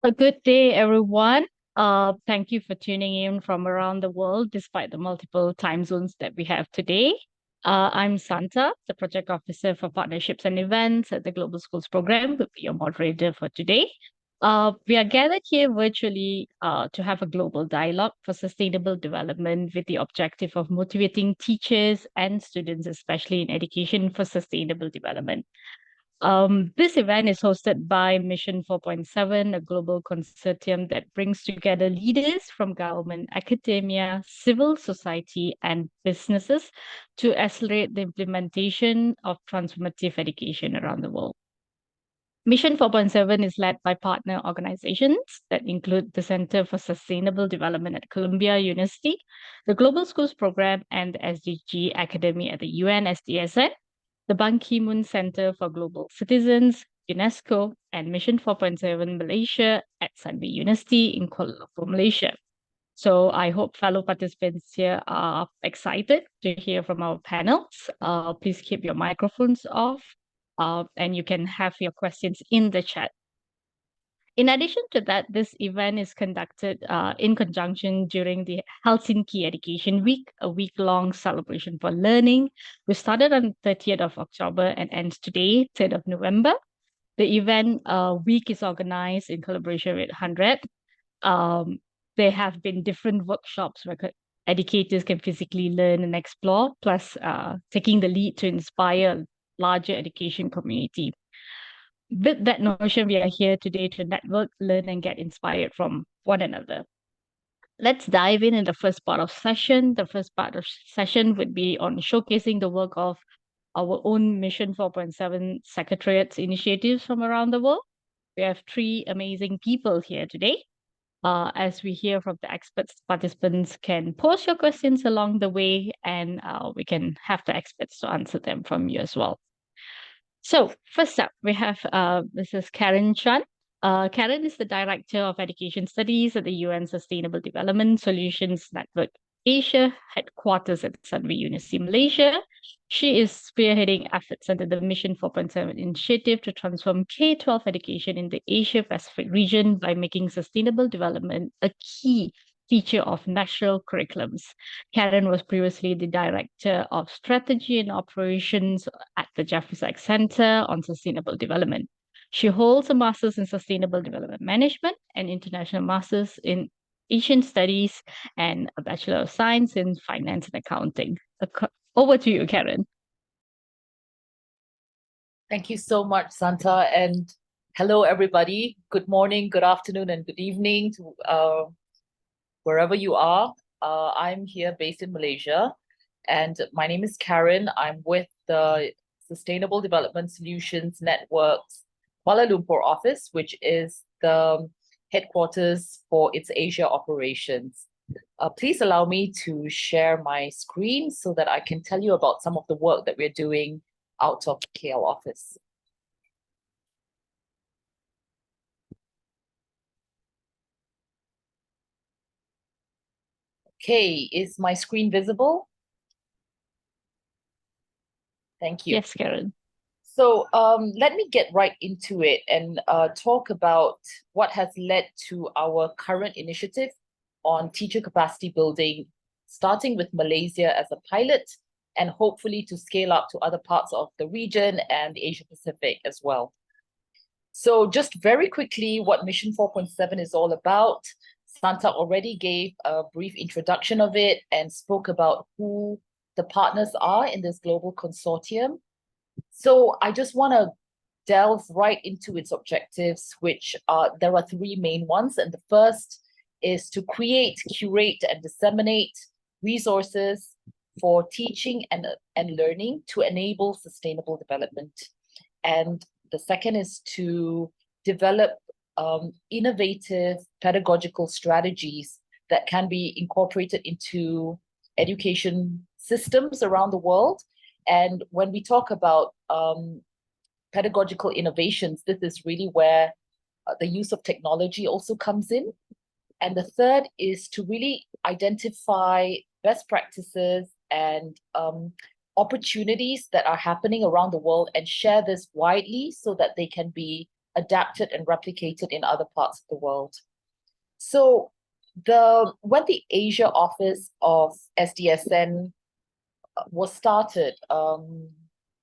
A good day, everyone. Thank you for tuning in from around the world, despite the multiple time zones that we have today. I'm Santa, the Project Officer for Partnerships and Events at the Global Schools Program, will be your moderator for today. We are gathered here virtually to have a global dialogue for sustainable development with the objective of motivating teachers and students, especially in education, for sustainable development. This event is hosted by Mission 4.7, a global consortium that brings together leaders from government, academia, civil society, and businesses to accelerate the implementation of transformative education around the world. Mission 4.7 is led by partner organizations that include the Center for Sustainable Development at Columbia University, the Global Schools Program, and the SDG Academy at the UN SDSN, the Ban Ki-moon Center for Global Citizens, UNESCO, and Mission 4.7 Malaysia at Sunway University in Kuala Lumpur, Malaysia. So I hope fellow participants here are excited to hear from our panels. Please keep your microphones off, and you can have your questions in the chat. In addition to that, this event is conducted in conjunction during the Helsinki Education Week, a week-long celebration for learning. We started on 30th of October and ends today, 3rd of November. The event week is organized in collaboration with 100. There have been different workshops where educators can physically learn and explore, plus taking the lead to inspire a larger education community. With that notion, we are here today to network, learn, and get inspired from one another. Let's dive in the first part of session. The first part of session would be on showcasing the work of our own Mission 4.7 Secretariat's initiatives from around the world. We have three amazing people here today. As we hear from the experts, participants can post your questions along the way, and we can have the experts to answer them from you as well. So first up, we have Mrs. Karen Chan. Karen is the Director of Education Studies at the UN Sustainable Development Solutions Network Asia, headquarters at Sunway University, Malaysia. She is spearheading efforts under the Mission 4.7 initiative to transform K-12 education in the Asia-Pacific region by making sustainable development a key feature of national curriculums. Karen was previously the Director of Strategy and Operations at the Jeffrey Sachs Center on Sustainable Development. She holds a Master's in Sustainable Development Management and International Masters in Asian Studies and a Bachelor of Science in Finance and Accounting. Over to you, Karen. Thank you so much, Santa. And hello, everybody. Good morning, good afternoon, and good evening to wherever you are. I'm here based in Malaysia, and my name is Karen. I'm with the Sustainable Development Solutions Network's Kuala Lumpur office, which is the headquarters for its Asia operations. Please allow me to share my screen so that I can tell you about some of the work that we're doing out of KL office. Okay, is my screen visible? Thank you. Yes, Karen. So let me get right into it and talk about what has led to our current initiative on teacher capacity building, starting with Malaysia as a pilot and hopefully to scale up to other parts of the region and the Asia Pacific as well. So just very quickly, what Mission 4.7 is all about. Santa already gave a brief introduction of it and spoke about who the partners are in this global consortium. So I just want to delve right into its objectives, which there are three main ones. And the first is to create, curate, and disseminate resources for teaching and learning to enable sustainable development. And the second is to develop innovative pedagogical strategies that can be incorporated into education systems around the world. And when we talk about pedagogical innovations, this is really where the use of technology also comes in. And the third is to really identify best practices and opportunities that are happening around the world and share this widely so that they can be adapted and replicated in other parts of the world. So when the Asia office of SDSN was started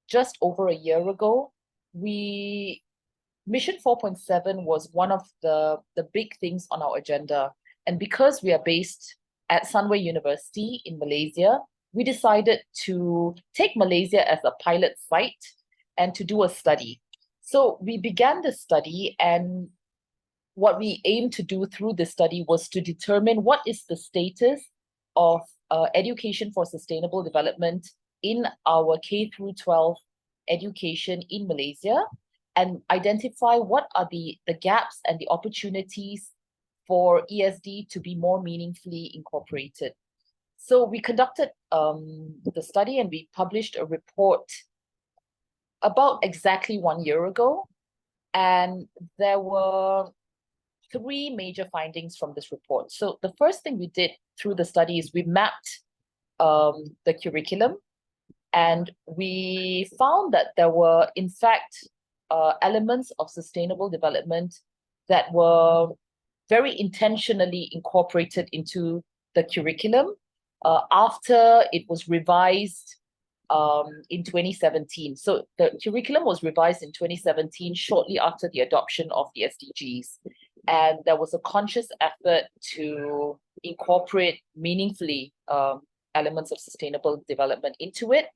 just over a year ago, Mission 4.7 was one of the big things on our agenda. And because we are based at Sunway University in Malaysia, we decided to take Malaysia as a pilot site and to do a study. So we began the study, and what we aimed to do through this study was to determine what is the status of education for sustainable development in our K through 12 education in Malaysia, and identify what are the gaps and the opportunities for ESD to be more meaningfully incorporated. So we conducted the study, and we published a report about exactly 1 year ago. And there were 3 major findings from this report. So the first thing we did through the study is we mapped the curriculum, and we found that there were, in fact, elements of sustainable development that were very intentionally incorporated into the curriculum after it was revised in 2017. So the curriculum was revised in 2017, shortly after the adoption of the SDGs. And there was a conscious effort to incorporate meaningfully elements of sustainable development into it.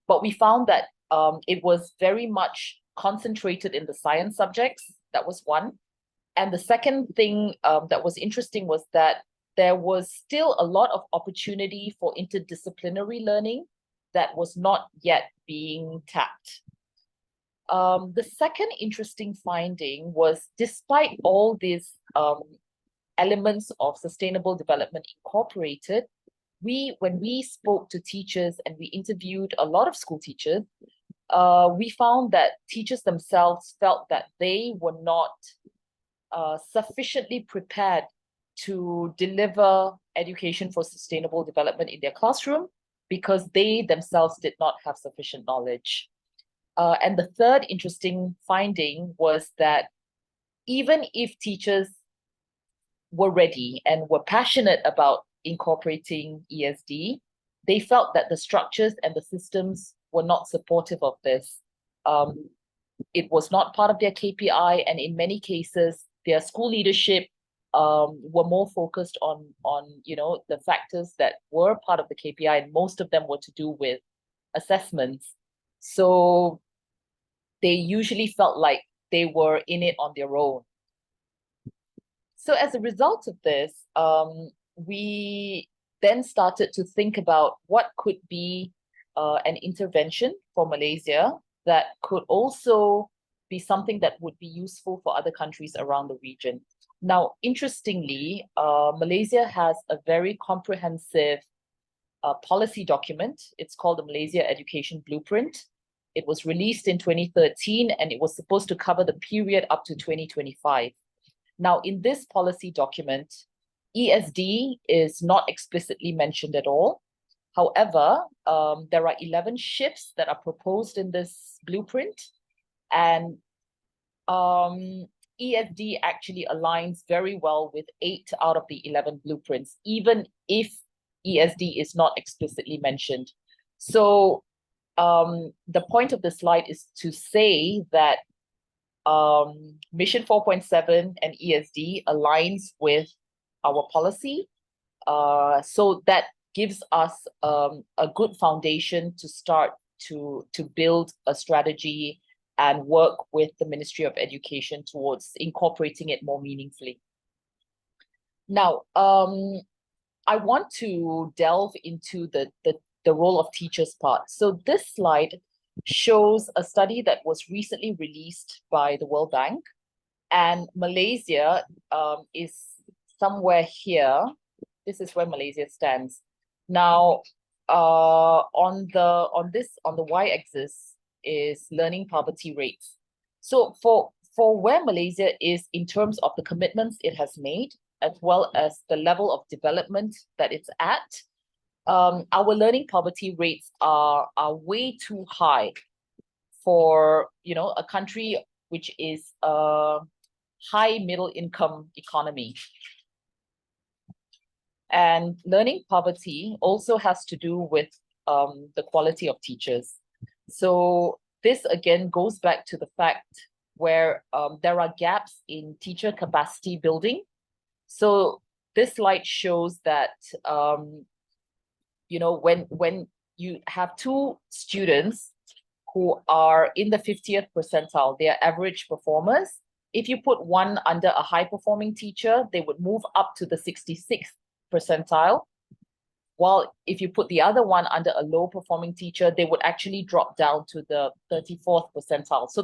But we found that it was very much concentrated in the science subjects. That was one. And the second thing that was interesting was that there was still a lot of opportunity for interdisciplinary learning that was not yet being tapped. The second interesting finding was, despite all these elements of sustainable development incorporated, when we spoke to teachers and we interviewed a lot of school teachers, we found that teachers themselves felt that they were not sufficiently prepared to deliver education for sustainable development in their classroom because they themselves did not have sufficient knowledge. And the third interesting finding was that even if teachers were ready and were passionate about incorporating ESD, they felt that the structures and the systems were not supportive of this. It was not part of their KPI, and in many cases, their school leadership were more focused on the factors that were part of the KPI, and most of them were to do with assessments. So they usually felt like they were in it on their own. So as a result of this, we then started to think about what could be an intervention for Malaysia that could also be something that would be useful for other countries around the region. Now, interestingly, Malaysia has a very comprehensive policy document. It's called the Malaysia Education Blueprint. It was released in 2013, and it was supposed to cover the period up to 2025. Now, in this policy document, ESD is not explicitly mentioned at all. However, there are 11 shifts that are proposed in this blueprint, and ESD actually aligns very well with 8 out of the 11 blueprints, even if ESD is not explicitly mentioned. So the point of the slide is to say that Mission 4.7 and ESD aligns with our policy. So that gives us a good foundation to start to build a strategy and work with the Ministry of Education towards incorporating it more meaningfully. Now, I want to delve into the role of teachers part. So this slide shows a study that was recently released by the World Bank, and Malaysia is somewhere here. This is where Malaysia stands. Now, on the y-axis is learning poverty rates. So for where Malaysia is in terms of the commitments it has made, as well as the level of development that it's at, our learning poverty rates are way too high for a country which is a high middle income economy. And learning poverty also has to do with the quality of teachers. So this again goes back to the fact where there are gaps in teacher capacity building. So this slide shows that when you have two students who are in the 50th percentile, they are average performers. If you put one under a high performing teacher, they would move up to the 66th percentile. While if you put the other one under a low performing teacher, they would actually drop down to the 34th percentile. So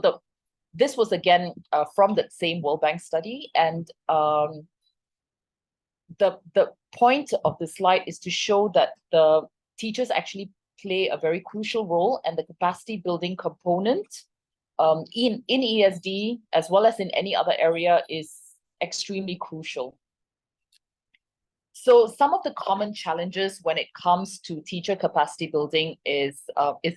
this was again from the same World Bank study. And the point of the slide is to show that the teachers actually play a very crucial role, and the capacity building component in ESD as well as in any other area is extremely crucial. So some of the common challenges when it comes to teacher capacity building is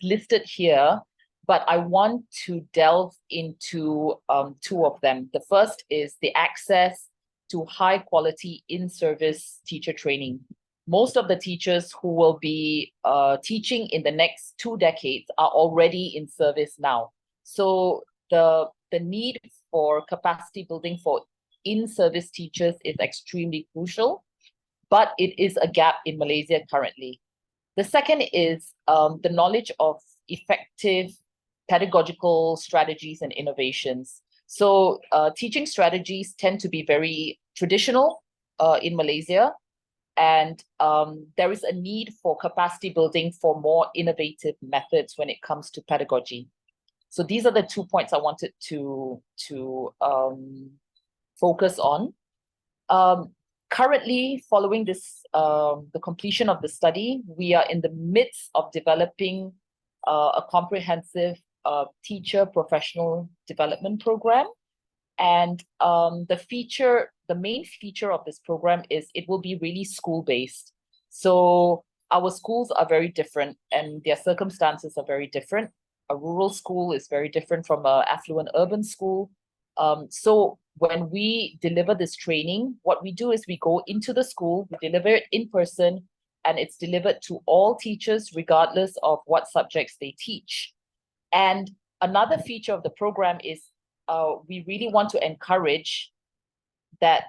listed here, but I want to delve into two of them. The first is the access to high quality in-service teacher training. Most of the teachers who will be teaching in the next 2 decades are already in service now. So the need for capacity building for in-service teachers is extremely crucial, but it is a gap in Malaysia currently. The second is the knowledge of effective pedagogical strategies and innovations. So teaching strategies tend to be very traditional in Malaysia, and there is a need for capacity building for more innovative methods when it comes to pedagogy. So these are the 2 points I wanted to focus on. Currently, following this, the completion of the study, we are in the midst of developing a comprehensive teacher professional development program. And the main feature of this program is it will be really school-based. So our schools are very different and their circumstances are very different. A rural school is very different from an affluent urban school. So when we deliver this training, what we do is we go into the school, we deliver it in person, and it's delivered to all teachers regardless of what subjects they teach. And another feature of the program is we really want to encourage that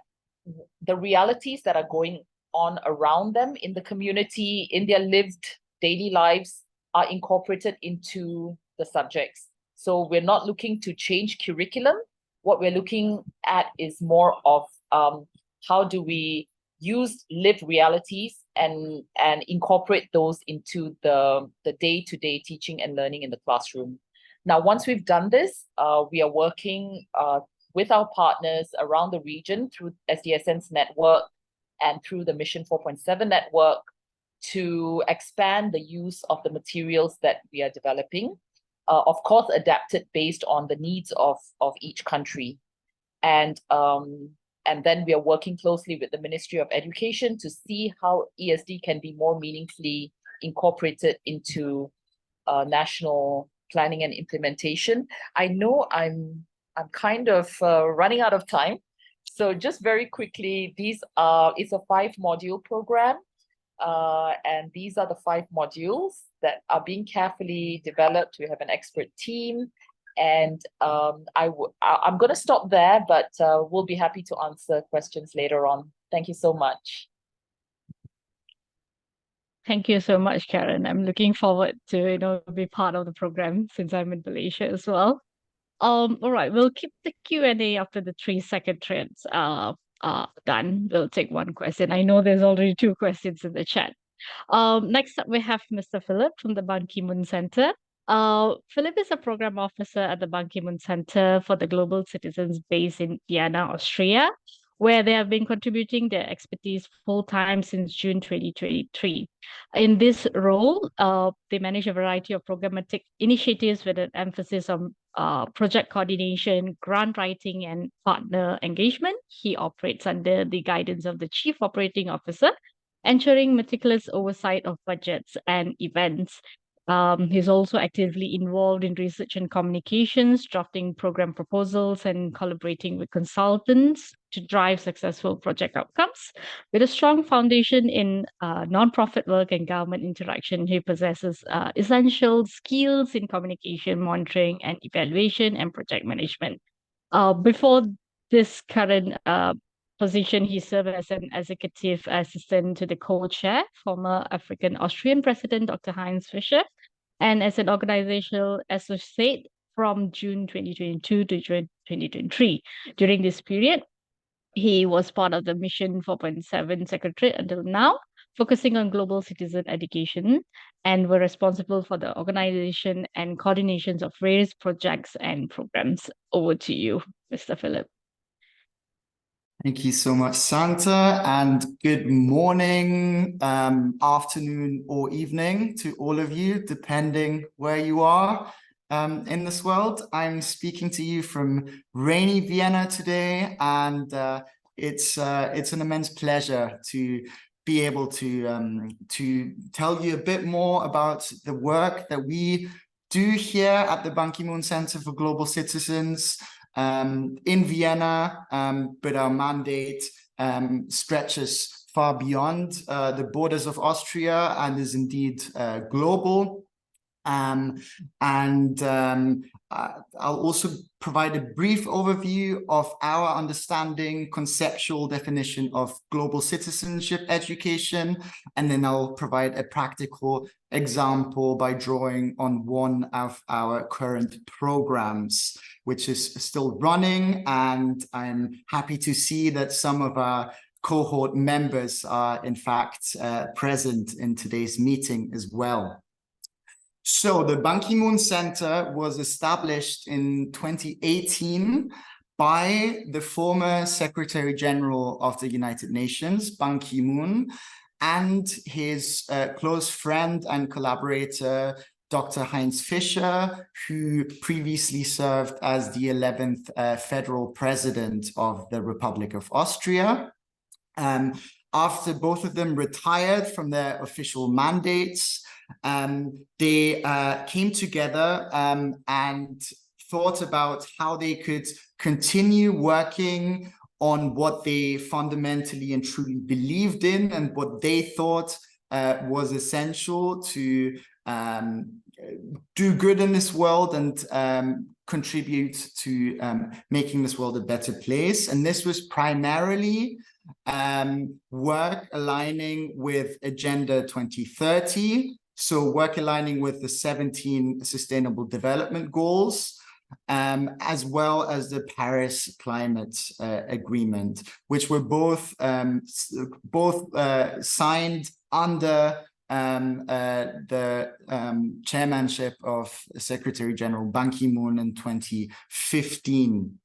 the realities that are going on around them in the community, in their lived daily lives, are incorporated into the subjects. So we're not looking to change curriculum. What we're looking at is more of how do we use lived realities and incorporate those into the day-to-day teaching and learning in the classroom. Now, once we've done this, we are working with our partners around the region through SDSN's network and through the Mission 4.7 network to expand the use of the materials that we are developing, of course, adapted based on the needs of each country. And then we are working closely with the Ministry of Education to see how ESD can be more meaningfully incorporated into national planning and implementation. I know I'm kind of running out of time. So just very quickly, it's a 5-module program. And these are the 5 modules that are being carefully developed. We have an expert team, and I'm going to stop there, but we'll be happy to answer questions later on. Thank you so much. Thank you so much, Karen. I'm looking forward to be part of the program since I'm in Malaysia as well. All right, we'll keep the Q&A after the 3-second trends done. We'll take one question. I know there's already 2 questions in the chat. Next up, we have Mr. Philip from the Ban Ki-moon Center. Philip is a program officer at the Ban Ki-moon Center for the Global Citizens based in Vienna, Austria, where they have been contributing their expertise full-time since June 2023. In this role, they manage a variety of programmatic initiatives with an emphasis on project coordination, grant writing, and partner engagement. He operates under the guidance of the Chief Operating Officer, ensuring meticulous oversight of budgets and events. He's also actively involved in research and communications, drafting program proposals and collaborating with consultants to drive successful project outcomes. With a strong foundation in nonprofit work and government interaction, he possesses essential skills in communication, monitoring, and evaluation and project management. Before this current position, he served as an executive assistant to the co-chair, former African Austrian President Dr. Heinz Fischer, and as an organizational associate from June 2022 to June 2023. During this period, he was part of the Mission 4.7 Secretariat until now, focusing on global citizen education, and were responsible for the organization and coordinations of various projects and programs. Over to you, Mr. Philip. Thank you so much, Santa, and good morning, afternoon, or evening to all of you, depending where you are in this world. I'm speaking to you from rainy Vienna today, and it's an immense pleasure to be able to tell you a bit more about the work that we do here at the Ban Ki-moon Center for Global Citizens in Vienna, but our mandate stretches far beyond the borders of Austria and is indeed global. I'll also provide a brief overview of our understanding, conceptual definition of global citizenship education, and then I'll provide a practical example by drawing on one of our current programs, which is still running, and I'm happy to see that some of our cohort members are in fact present in today's meeting as well. So the Ban Ki-moon Center was established in 2018 by the former Secretary General of the United Nations, Ban Ki-moon, and his close friend and collaborator, Dr. Heinz Fischer, who previously served as the 11th Federal President of the Republic of Austria. After both of them retired from their official mandates, they came together and thought about how they could continue working on what they fundamentally and truly believed in and what they thought was essential to do good in this world and contribute to making this world a better place. And this was primarily work aligning with Agenda 2030, so work aligning with the 17 Sustainable Development Goals, as well as the Paris Climate Agreement, which were both signed under the chairmanship of Secretary General Ban Ki-moon in 2015.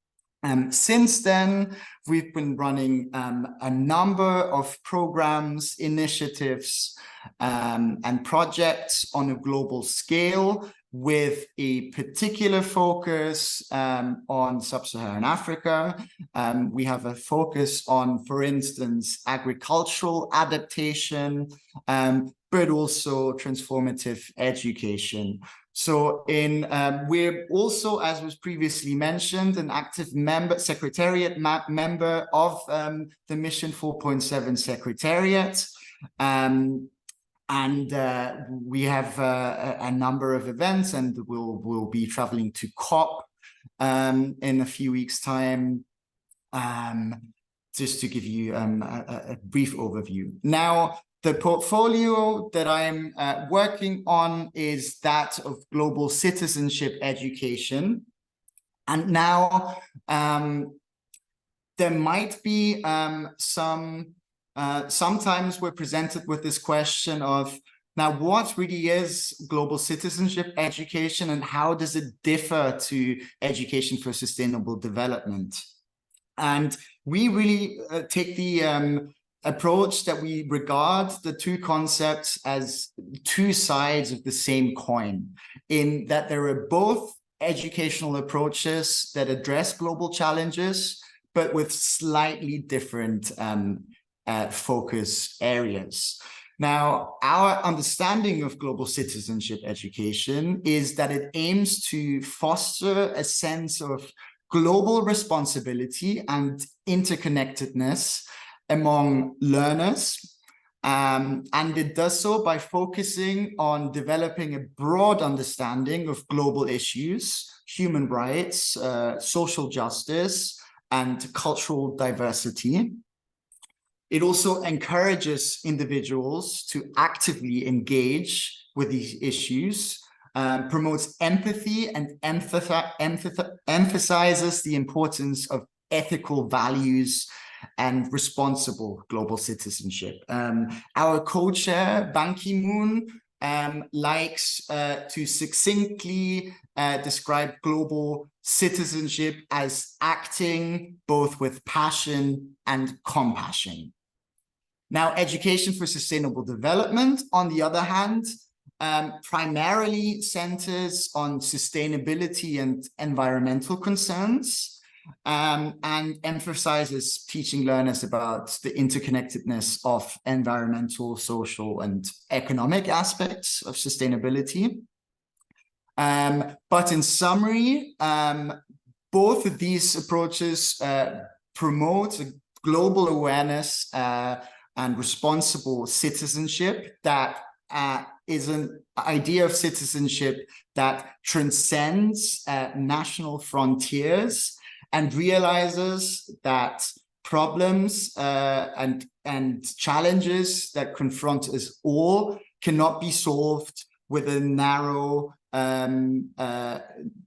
Since then, we've been running a number of programs, initiatives, and projects on a global scale with a particular focus on sub-Saharan Africa. We have a focus on, for instance, agricultural adaptation, but also transformative education. So we're also, as was previously mentioned, an active member, secretariat member of the Mission 4.7 Secretariat. We have a number of events, and we'll be traveling to COP in a few weeks' time, just to give you a brief overview. Now, the portfolio that I'm working on is that of global citizenship education. And now there might be sometimes we're presented with this question of, now what really is global citizenship education and how does it differ to education for sustainable development? And we really take the approach that we regard the two concepts as two sides of the same coin, in that there are both educational approaches that address global challenges, but with slightly different focus areas. Now, our understanding of global citizenship education is that it aims to foster a sense of global responsibility and interconnectedness among learners. And it does so by focusing on developing a broad understanding of global issues, human rights, social justice, and cultural diversity. It also encourages individuals to actively engage with these issues, promotes empathy, and emphasizes the importance of ethical values and responsible global citizenship. Our co-chair, Ban Ki-moon, likes to succinctly describe global citizenship as acting both with passion and compassion. Now, education for sustainable development, on the other hand, primarily centers on sustainability and environmental concerns, and emphasizes teaching learners about the interconnectedness of environmental, social, and economic aspects of sustainability. But in summary, both of these approaches promote a global awareness and responsible citizenship that is an idea of citizenship that transcends national frontiers and realizes that problems and challenges that confront us all cannot be solved with a narrow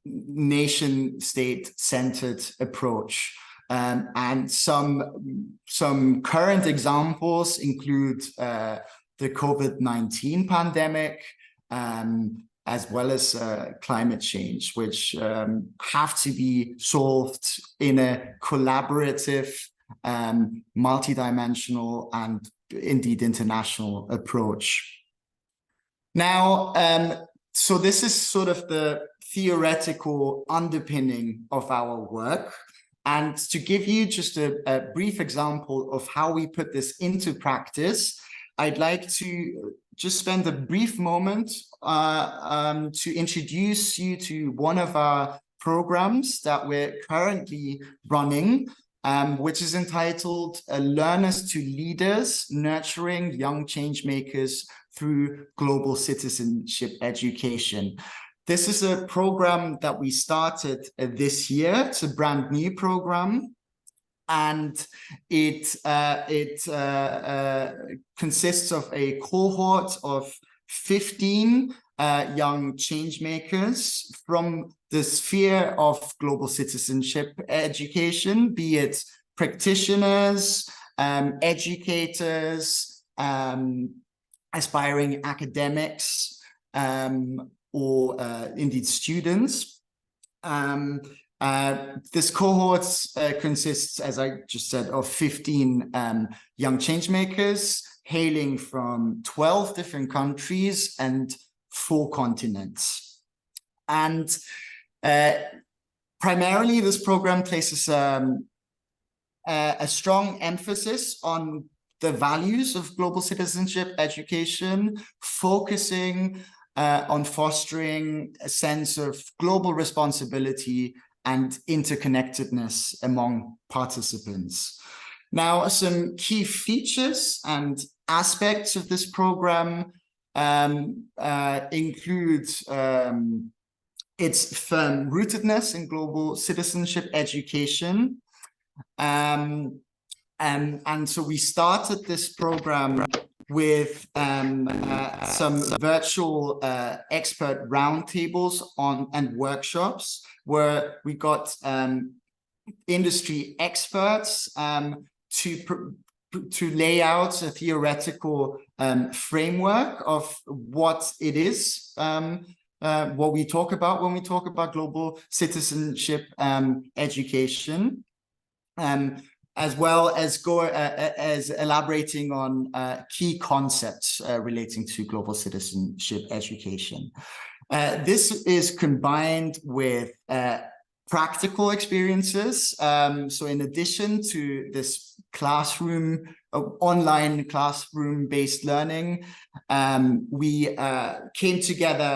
nation-state-centered approach. And some current examples include the COVID-19 pandemic, as well as climate change, which have to be solved in a collaborative, multidimensional, and indeed international approach. Now, so this is sort of the theoretical underpinning of our work. And to give you just a brief example of how we put this into practice, I'd like to just spend a brief moment to introduce you to one of our programs that we're currently running, which is entitled Learners to Leaders, Nurturing Young Changemakers Through Global Citizenship Education. This is a program that we started this year. It's a brand new program. And it consists of a cohort of 15 young changemakers from the sphere of global citizenship education, be it practitioners, educators, aspiring academics, or indeed students. This cohort consists, as I just said, of 15 young changemakers hailing from 12 different countries and 4 continents. And primarily, this program places a strong emphasis on the values of global citizenship education, focusing on fostering a sense of global responsibility and interconnectedness among participants. Now, some key features and aspects of this program include its firm rootedness in global citizenship education. And so we started this program with some virtual expert roundtables and workshops where we got industry experts to lay out a theoretical framework of what it is, what we talk about when we talk about global citizenship education. As well as elaborating on key concepts relating to global citizenship education. This is combined with practical experiences. So in addition to this online classroom-based learning, we came together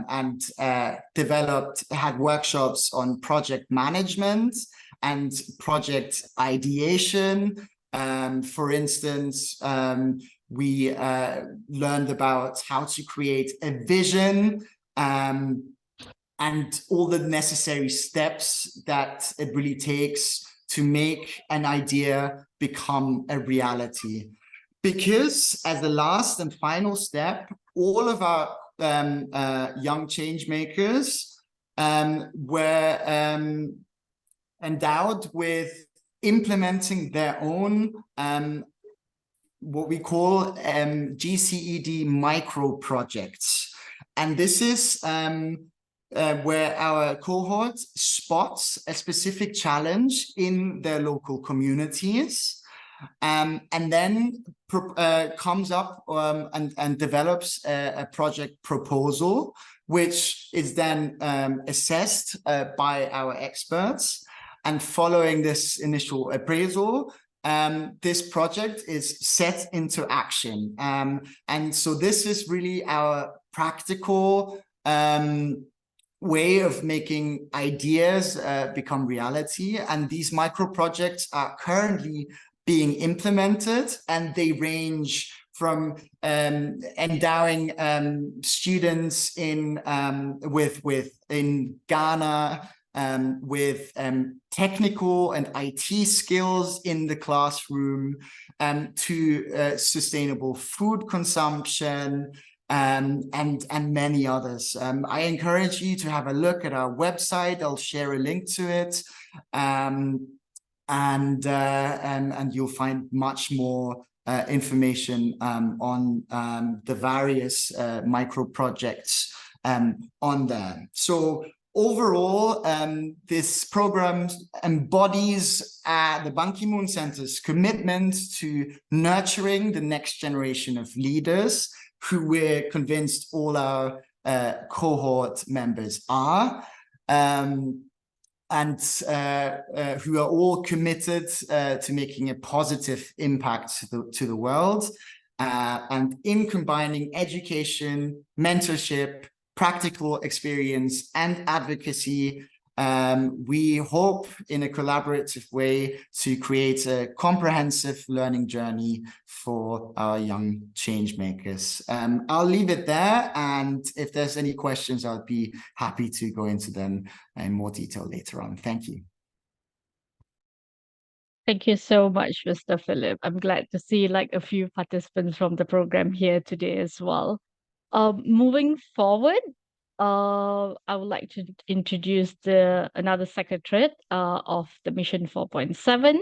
and had workshops on project management and project ideation. For instance, we learned about how to create a vision and all the necessary steps that it really takes to make an idea become a reality. Because as the last and final step, all of our young change makers were endowed with implementing their own what we call GCED micro projects. And this is where our cohort spots a specific challenge in their local communities, and then comes up and develops a project proposal, which is then assessed by our experts. And following this initial appraisal, this project is set into action. And so this is really our practical way of making ideas become reality. And these micro projects are currently being implemented, and they range from endowing students in Ghana with technical and IT skills in the classroom, to sustainable food consumption, and many others. I encourage you to have a look at our website. I'll share a link to it, and you'll find much more information on the various micro projects on there. So overall, this program embodies the Ban Ki-moon Center's commitment to nurturing the next generation of leaders, who we're convinced all our cohort members are, and who are all committed to making a positive impact to the world. And in combining education, mentorship, practical experience, and advocacy, we hope in a collaborative way to create a comprehensive learning journey for our young change makers. I'll leave it there, and if there's any questions, I'll be happy to go into them in more detail later on. Thank you. Thank you so much, Mr. Philip. I'm glad to see like a few participants from the program here today as well. Moving forward, I would like to introduce another secretary of the Mission 4.7,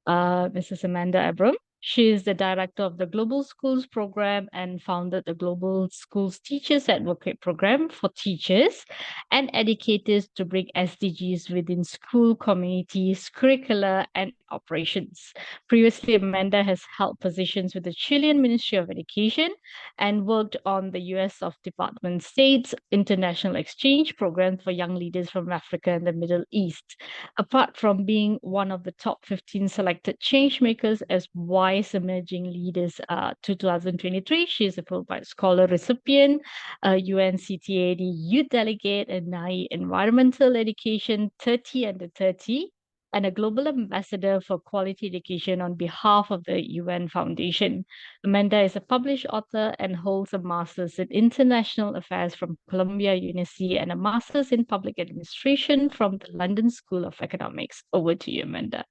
Mrs. Amanda Abram. She is the director of the Global Schools Program and founded the Global Schools Teachers Advocate Program for teachers and educators to bring SDGs within school communities, curricula, and operations. Previously, Amanda has held positions with the Chilean Ministry of Education and worked on the U.S. Department of State's International Exchange Program for young leaders from Africa and the Middle East. Apart from being one of the top 15 selected change makers as Wise Emerging Leaders 2023, she is a Fulbright Scholar recipient, a UNCTAD Youth Delegate, and NAI Environmental Education 30 Under 30, and a Global Ambassador for Quality Education on behalf of the UN Foundation. Amanda is a published author and holds a Master's in International Affairs from Columbia University and a Master's in Public Administration from the London School of Economics. Over to you, Amanda.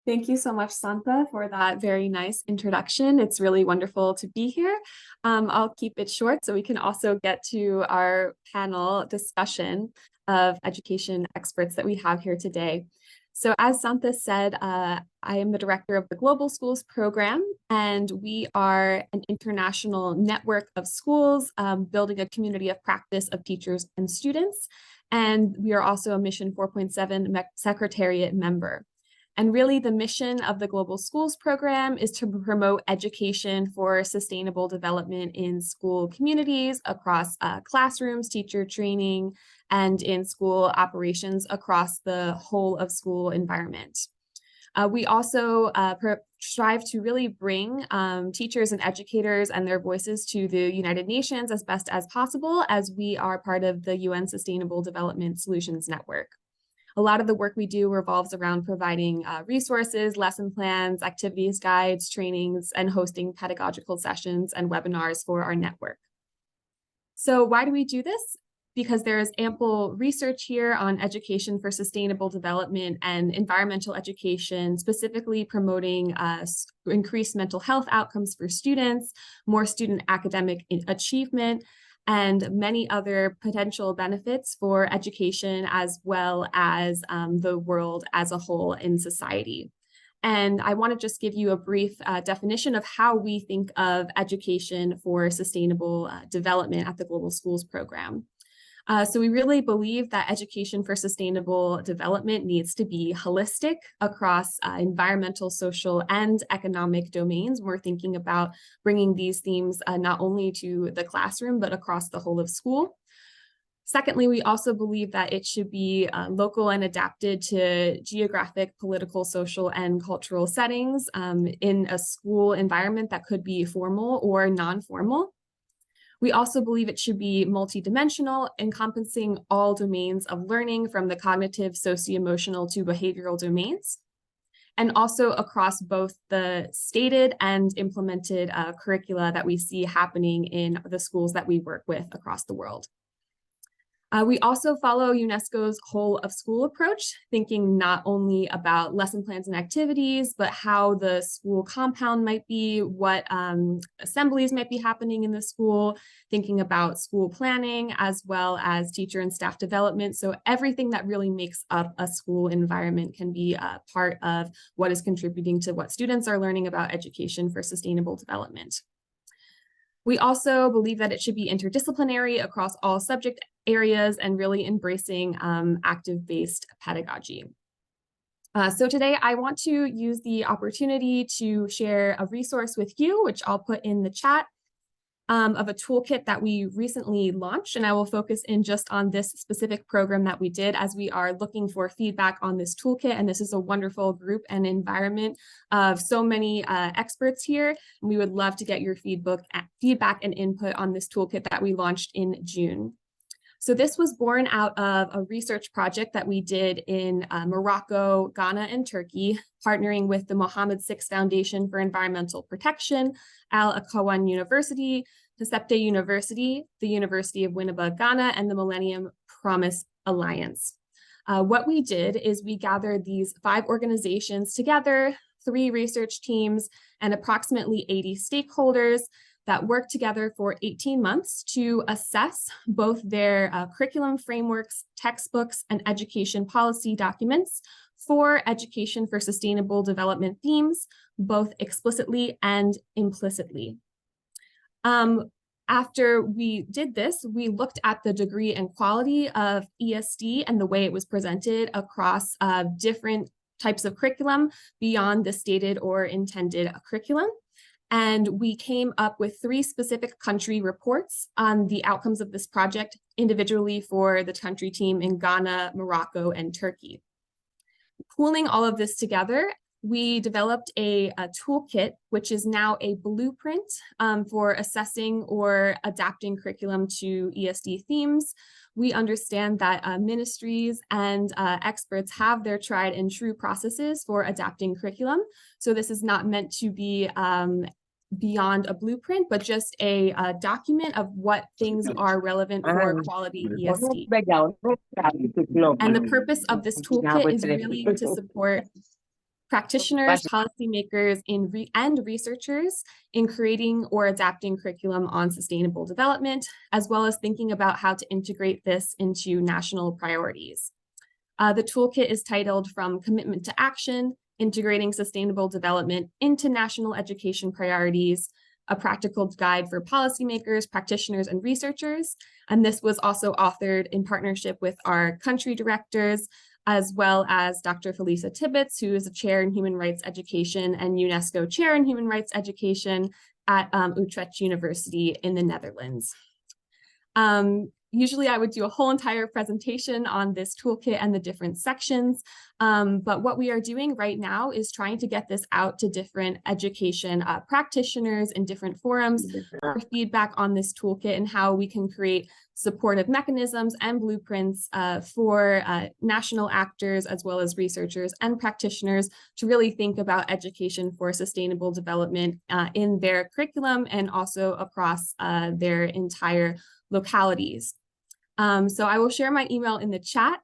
Thank you so much, Santa, for that very nice introduction. It's really wonderful to be here. I'll keep it short so we can also get to our panel discussion of education experts that we have here today. So as Santa said, I am the director of the Global Schools Program, and we are an international network of schools building a community of practice of teachers and students. And we are also a Mission 4.7 Secretariat member. And really the mission of the Global Schools program is to promote education for sustainable development in school communities across classrooms, teacher training, and in school operations across the whole of school environment. We also strive to really bring teachers and educators and their voices to the United Nations as best as possible, as we are part of the UN Sustainable Development Solutions Network. A lot of the work we do revolves around providing resources, lesson plans, activities guides, trainings, and hosting pedagogical sessions and webinars for our network. So why do we do this? Because there is ample research here on education for sustainable development and environmental education, specifically promoting increased mental health outcomes for students, more student academic achievement, and many other potential benefits for education as well as the world as a whole in society. And I want to just give you a brief definition of how we think of education for sustainable development at the Global Schools program. So we really believe that education for sustainable development needs to be holistic across environmental, social, and economic domains. We're thinking about bringing these themes not only to the classroom, but across the whole of school. Secondly, we also believe that it should be local and adapted to geographic, political, social, and cultural settings in a school environment that could be formal or non-formal. We also believe it should be multidimensional, encompassing all domains of learning from the cognitive, socio-emotional to behavioral domains, and also across both the stated and implemented curricula that we see happening in the schools that we work with across the world. We also follow UNESCO's whole of school approach, thinking not only about lesson plans and activities, but how the school compound might be, what assemblies might be happening in the school, thinking about school planning, as well as teacher and staff development. So everything that really makes up a school environment can be a part of what is contributing to what students are learning about education for sustainable development. We also believe that it should be interdisciplinary across all subject areas and really embracing active-based pedagogy. So today I want to use the opportunity to share a resource with you, which I'll put in the chat, of a toolkit that we recently launched, and I will focus in just on this specific program that we did as we are looking for feedback on this toolkit. And this is a wonderful group and environment of so many experts here. And we would love to get your feedback and input on this toolkit that we launched in June. So this was born out of a research project that we did in Morocco, Ghana, and Turkey, partnering with the Mohammed VI Foundation for Environmental Protection, Al Akawan University, Hesepte University, the University of Winneba, Ghana, and the Millennium Promise Alliance. What we did is we gathered these 5 organizations together, 3 research teams, and approximately 80 stakeholders that worked together for 18 months to assess both their curriculum frameworks, textbooks, and education policy documents for education for sustainable development themes, both explicitly and implicitly. After we did this, we looked at the degree and quality of ESD and the way it was presented across different types of curriculum beyond the stated or intended curriculum. And we came up with 3 specific country reports on the outcomes of this project individually for the country team in Ghana, Morocco, and Turkey. Pooling all of this together, we developed a toolkit, which is now a blueprint for assessing or adapting curriculum to ESD themes. We understand that ministries and experts have their tried and true processes for adapting curriculum. So this is not meant to be beyond a blueprint, but just a document of what things are relevant for quality ESD. And the purpose of this toolkit is really to support practitioners, policymakers, and researchers in creating or adapting curriculum on sustainable development, as well as thinking about how to integrate this into national priorities. The toolkit is titled From Commitment to Action, Integrating Sustainable Development into National Education Priorities, a practical guide for policymakers, practitioners, and researchers. And this was also authored in partnership with our country directors, as well as Dr. Felisa Tibbets, who is a chair in human rights education and UNESCO chair in human rights education at Utrecht University in the Netherlands. Usually I would do a whole entire presentation on this toolkit and the different sections, but what we are doing right now is trying to get this out to different education practitioners in different forums for feedback on this toolkit and how we can create supportive mechanisms and blueprints for national actors as well as researchers and practitioners to really think about education for sustainable development in their curriculum and also across their entire localities. So I will share my email in the chat.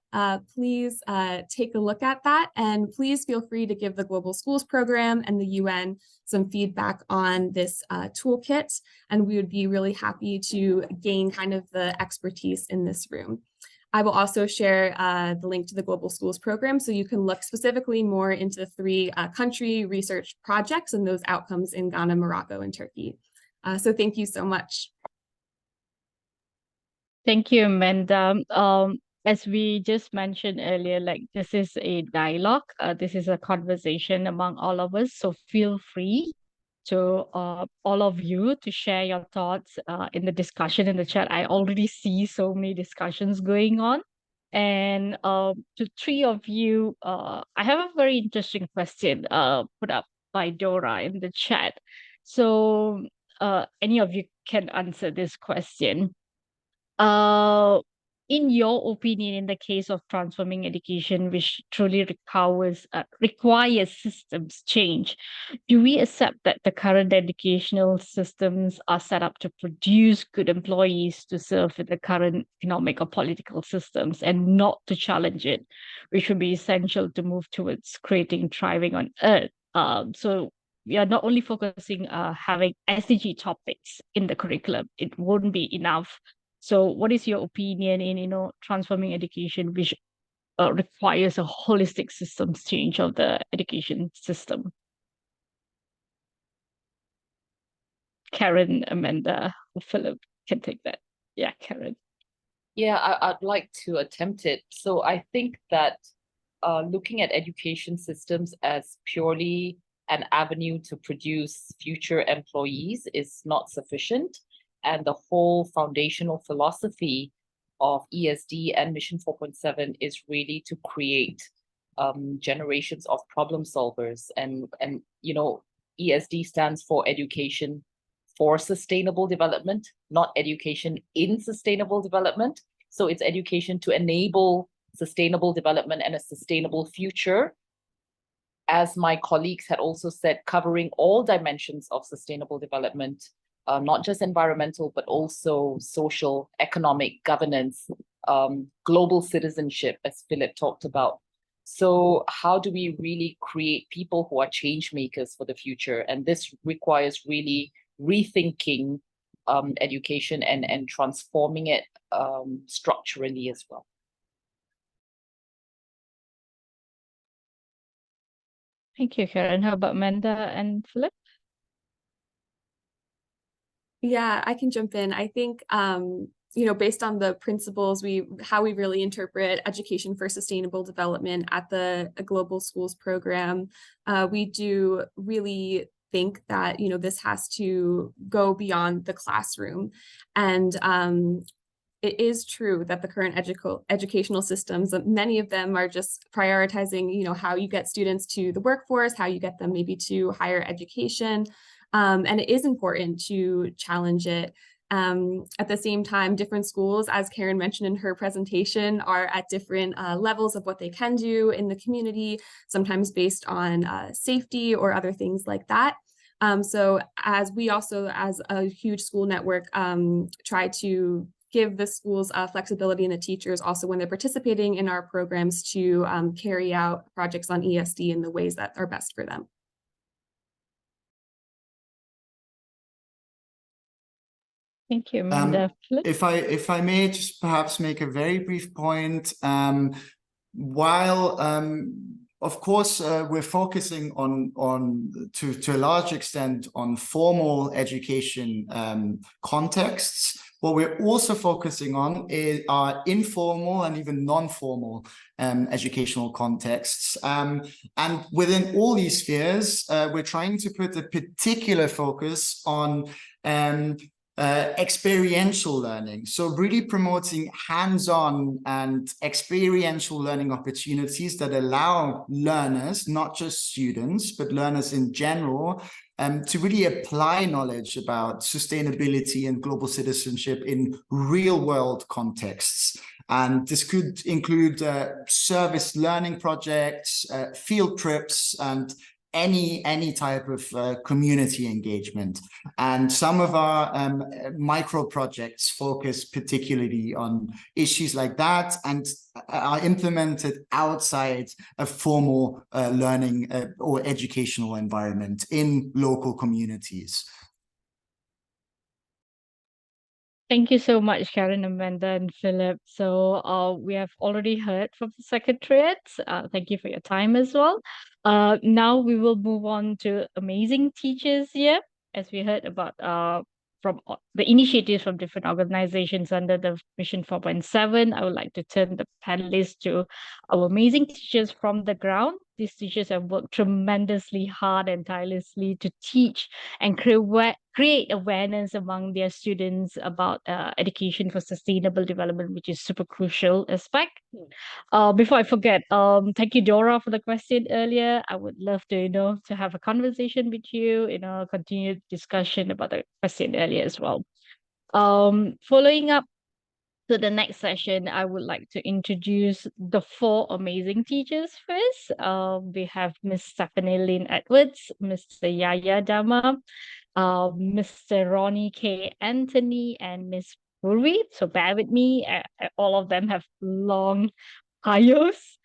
Please take a look at that, and please feel free to give the Global Schools Program and the UN some feedback on this toolkit, and we would be really happy to gain kind of the expertise in this room. I will also share the link to the Global Schools Program so you can look specifically more into 3 country research projects and those outcomes in Ghana, Morocco, and Turkey. So thank you so much. Thank you, Amanda. As we just mentioned earlier, like this is a dialogue. This is a conversation among all of us. So feel free to all of you to share your thoughts in the discussion in the chat. I already see so many discussions going on. And to 3 of you, I have a very interesting question put up by Dora in the chat. So any of you can answer this question. In your opinion, in the case of transforming education, which truly requires systems change, do we accept that the current educational systems are set up to produce good employees to serve in the current economic or political systems and not to challenge it, which would be essential to move towards creating thriving on Earth? So we are not only focusing having SDG topics in the curriculum, it won't be enough. So what is your opinion in, transforming education, which requires a holistic systems change of the education system? Karen, Amanda, or Philip can take that. Yeah, Karen. Yeah, I'd like to attempt it. So I think that looking at education systems as purely an avenue to produce future employees is not sufficient. And the whole foundational philosophy of ESD and Mission 4.7 is really to create generations of problem solvers. And ESD stands for Education for Sustainable Development, not education in sustainable development. So it's education to enable sustainable development and a sustainable future. As my colleagues had also said, covering all dimensions of sustainable development, not just environmental, but also social, economic, governance, global citizenship, as Philip talked about. So how do we really create people who are change makers for the future? And this requires really rethinking education and transforming it structurally as well. Thank you, Karen. How about Amanda and Philip? Yeah, I can jump in. I think, based on the principles, how we really interpret education for sustainable development at the Global Schools Program, we do really think that, this has to go beyond the classroom. And it is true that the current educational systems, many of them are just prioritizing, how you get students to the workforce, how you get them maybe to higher education. And it is important to challenge it. At the same time, different schools, as Karen mentioned in her presentation, are at different levels of what they can do in the community, sometimes based on safety or other things like that. So as we also, as a huge school network, try to give the schools flexibility and the teachers also when they're participating in our programs to carry out projects on ESD in the ways that are best for them. Thank you, Amanda. If I may just perhaps make a very brief point, while of course we're focusing to a large extent on formal education contexts, what we're also focusing on are informal and even non-formal educational contexts. And within all these spheres, we're trying to put a particular focus on experiential learning. So really promoting hands-on and experiential learning opportunities that allow learners, not just students, but learners in general, to really apply knowledge about sustainability and global citizenship in real-world contexts. And this could include service learning projects, field trips, and any type of community engagement. And some of our micro projects focus particularly on issues like that and are implemented outside a formal learning or educational environment in local communities. Thank you so much, Karen, Amanda, and Philip. So we have already heard from the Secretariat. Thank you for your time as well. Now we will move on to amazing teachers here, as we heard about from the initiatives from different organizations under the Mission 4.7. I would like to turn the panelists to our amazing teachers from the ground. These teachers have worked tremendously hard and tirelessly to teach and create awareness among their students about education for sustainable development, which is super crucial aspect. Before I forget, thank you, Dora, for the question earlier. I would love to, to have a conversation with you, continued discussion about the question earlier as well. Following up to the next session, I would like to introduce the 4 amazing teachers first. We have Miss Stephanie Lynn Edwards, Mr. Yaya Dama, Mr. Ronnie K. Anthony, and Miss Purvi. So bear with me. All of them have long bios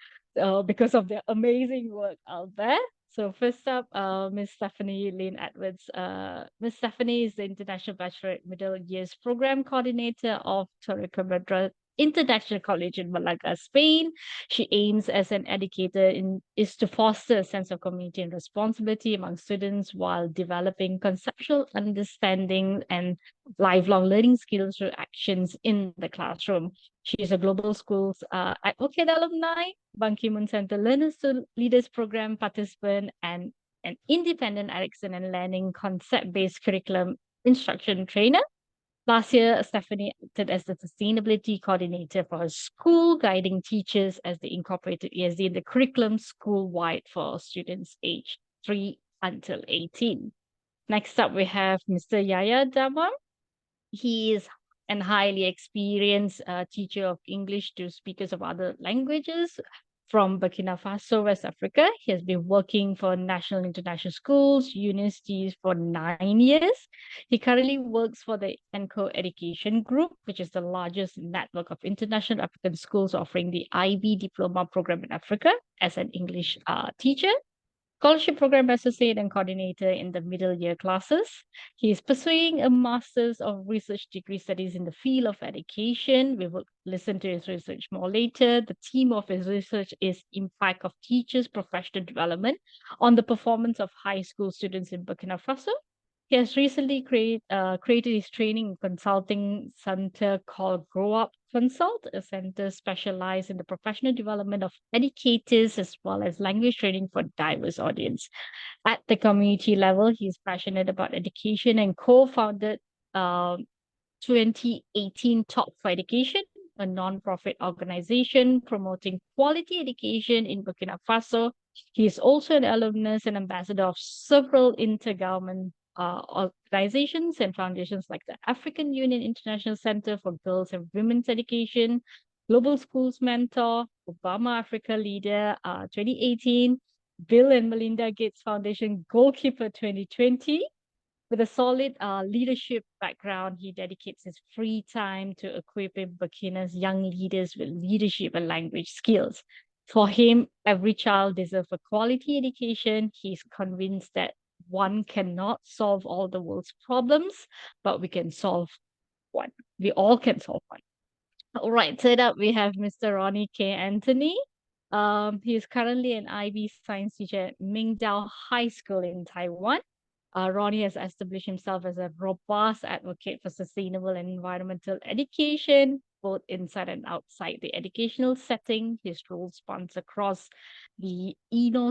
because of their amazing work out there. So first up, Miss Stephanie Lynn Edwards. Miss Stephanie is the International Bachelorette Middle Years Program Coordinator of Torre Vedra International College in Malaga, Spain. She aims as an educator is to foster a sense of community and responsibility among students while developing conceptual understanding and lifelong learning skills through actions in the classroom. She is a Global Schools Advocate alumni, Ban Ki-moon Center Learners to Leaders Program participant, and an independent Erickson and Learning concept-based curriculum instruction trainer. Last year, Stephanie acted as the sustainability coordinator for her school, guiding teachers as they incorporated ESG in the curriculum school-wide for students aged 3 until 18. Next up, we have Mr. Yaya Dama. He is an highly experienced teacher of English to speakers of other languages from Burkina Faso, West Africa. He has been working for national and international schools, universities for 9 years. He currently works for the ENCO Education Group, which is the largest network of international African schools offering the IB diploma program in Africa as an English teacher. Scholarship Program Associate and Coordinator in the middle year classes. He is pursuing a Master's of Research Degree Studies in the field of education. We will listen to his research more later. The theme of his research is Impact of Teachers' Professional Development on the Performance of High School Students in Burkina Faso. He has recently created his training and consulting center called Grow Up Consult, a center specialized in the professional development of educators as well as language training for diverse audience. At the community level, he's passionate about education and co-founded 2018 Talk for Education, a non-profit organization promoting quality education in Burkina Faso. He is also an alumnus and ambassador of several intergovernmental organizations and foundations like the African Union International Center for Girls and Women's Education, Global Schools Mentor, Obama Africa Leader 2018, Bill and Melinda Gates Foundation Goalkeeper 2020. With a solid leadership background, he dedicates his free time to equipping Burkina's young leaders with leadership and language skills. For him, every child deserves a quality education. He's convinced that one cannot solve all the world's problems, but we can solve one. We all can solve one. All right, third up, we have Mr. Ronnie K. Anthony. He is currently an IB science teacher at Mingdao High School in Taiwan. Ronnie has established himself as a robust advocate for sustainable and environmental education, both inside and outside the educational setting. His role spans across the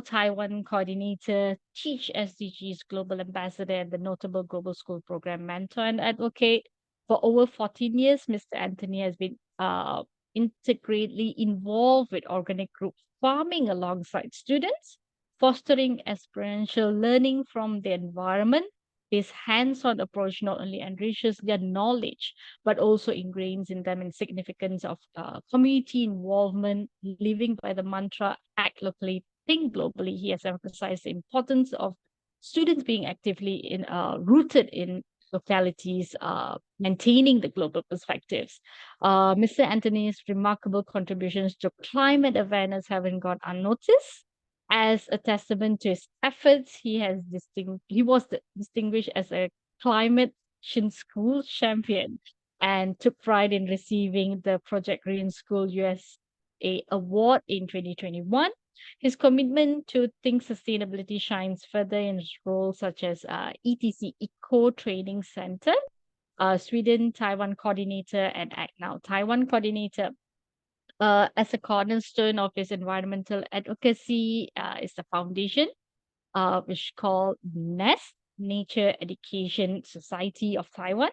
Taiwan coordinator, Teach SDG's global ambassador, and the notable global school program mentor and advocate. For over 14 years, Mr. Anthony has been integrally involved with organic group farming alongside students, fostering experiential learning from the environment. This hands-on approach not only enriches their knowledge, but also ingrains in them in significance of community involvement, living by the mantra, act locally, think globally. He has emphasized the importance of students being actively rooted in localities, maintaining the global perspectives. Mr. Anthony's remarkable contributions to climate awareness haven't gone unnoticed. As a testament to his efforts, he was distinguished as a climate action school champion and took pride in receiving the Project Green School USA award in 2021. His commitment to think sustainability shines further in his roles such as ETC Eco Training Center, Sweden Taiwan coordinator, and Act Now Taiwan coordinator. As a cornerstone of his environmental advocacy is the foundation, which called NEST, Nature Education Society of Taiwan.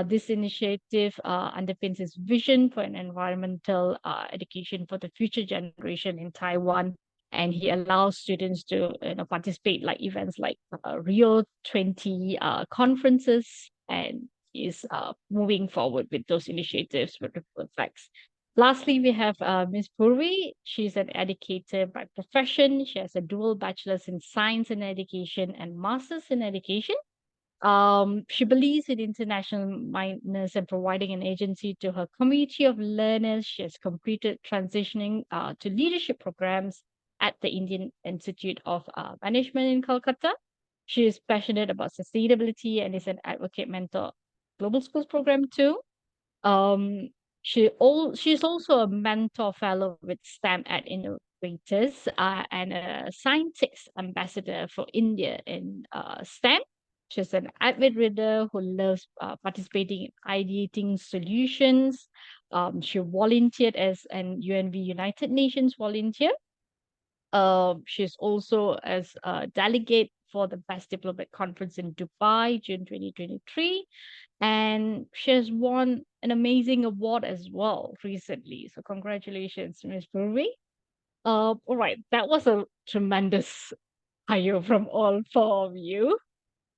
This initiative underpins his vision for an environmental education for the future generation in Taiwan, and he allows students to participate like events like Rio 20 conferences, and is moving forward with those initiatives with ripple effects. Lastly, we have Ms. Purvi. She's an educator by profession. She has a dual bachelor's in science and education and master's in education. She believes in international mindedness and providing an agency to her community of learners. She has completed transitioning to leadership programs at the Indian Institute of Management in Kolkata. She is passionate about sustainability and is an advocate mentor global schools program too. Um, she's also a mentor fellow with STEM at Innovators and a scientist ambassador for India in STEM. She's an avid reader who loves participating in ideating solutions. She volunteered as an UNV United Nations volunteer. She's also as a delegate for the Best Diplomat Conference in Dubai, June 2023. And she has won an amazing award as well recently. So congratulations, Ms. Purvi. All right, that was a tremendous bio from all four of you.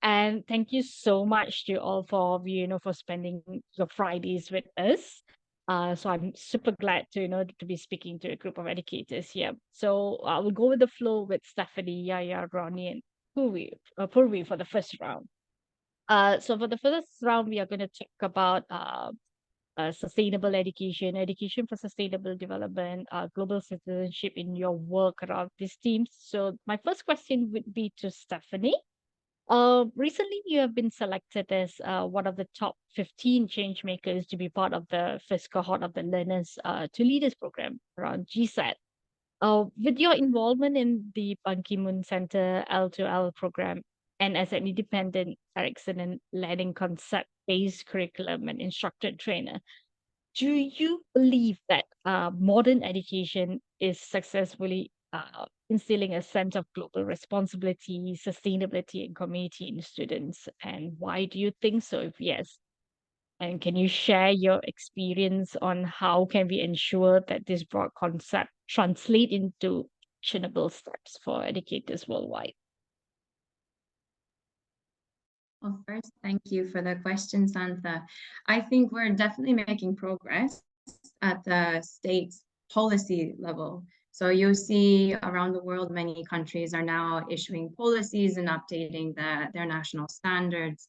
And thank you so much to all four of you, for spending your Fridays with us. So I'm super glad to be speaking to a group of educators here. So I will go with the flow with Stephanie, Yaya, Ronnie, and Purvi for the first round. So for the first round, we are going to talk about sustainable education, education for sustainable development, global citizenship in your work around these themes. So my first question would be to Stephanie. Recently, you have been selected as one of the top 15 change makers to be part of the first cohort of the Learners to Leaders program around GSAT. With your involvement in the Ban Ki-moon Center L2L program and as an independent Erickson and learning concept-based curriculum and instructor trainer, do you believe that modern education is successfully instilling a sense of global responsibility, sustainability, and community in students? And why do you think so, if yes? And can you share your experience on how can we ensure that this broad concept translate into actionable steps for educators worldwide? Well, first, thank you for the question, Santa. I think we're definitely making progress at the state policy level. So you'll see around the world, many countries are now issuing policies and updating their national standards,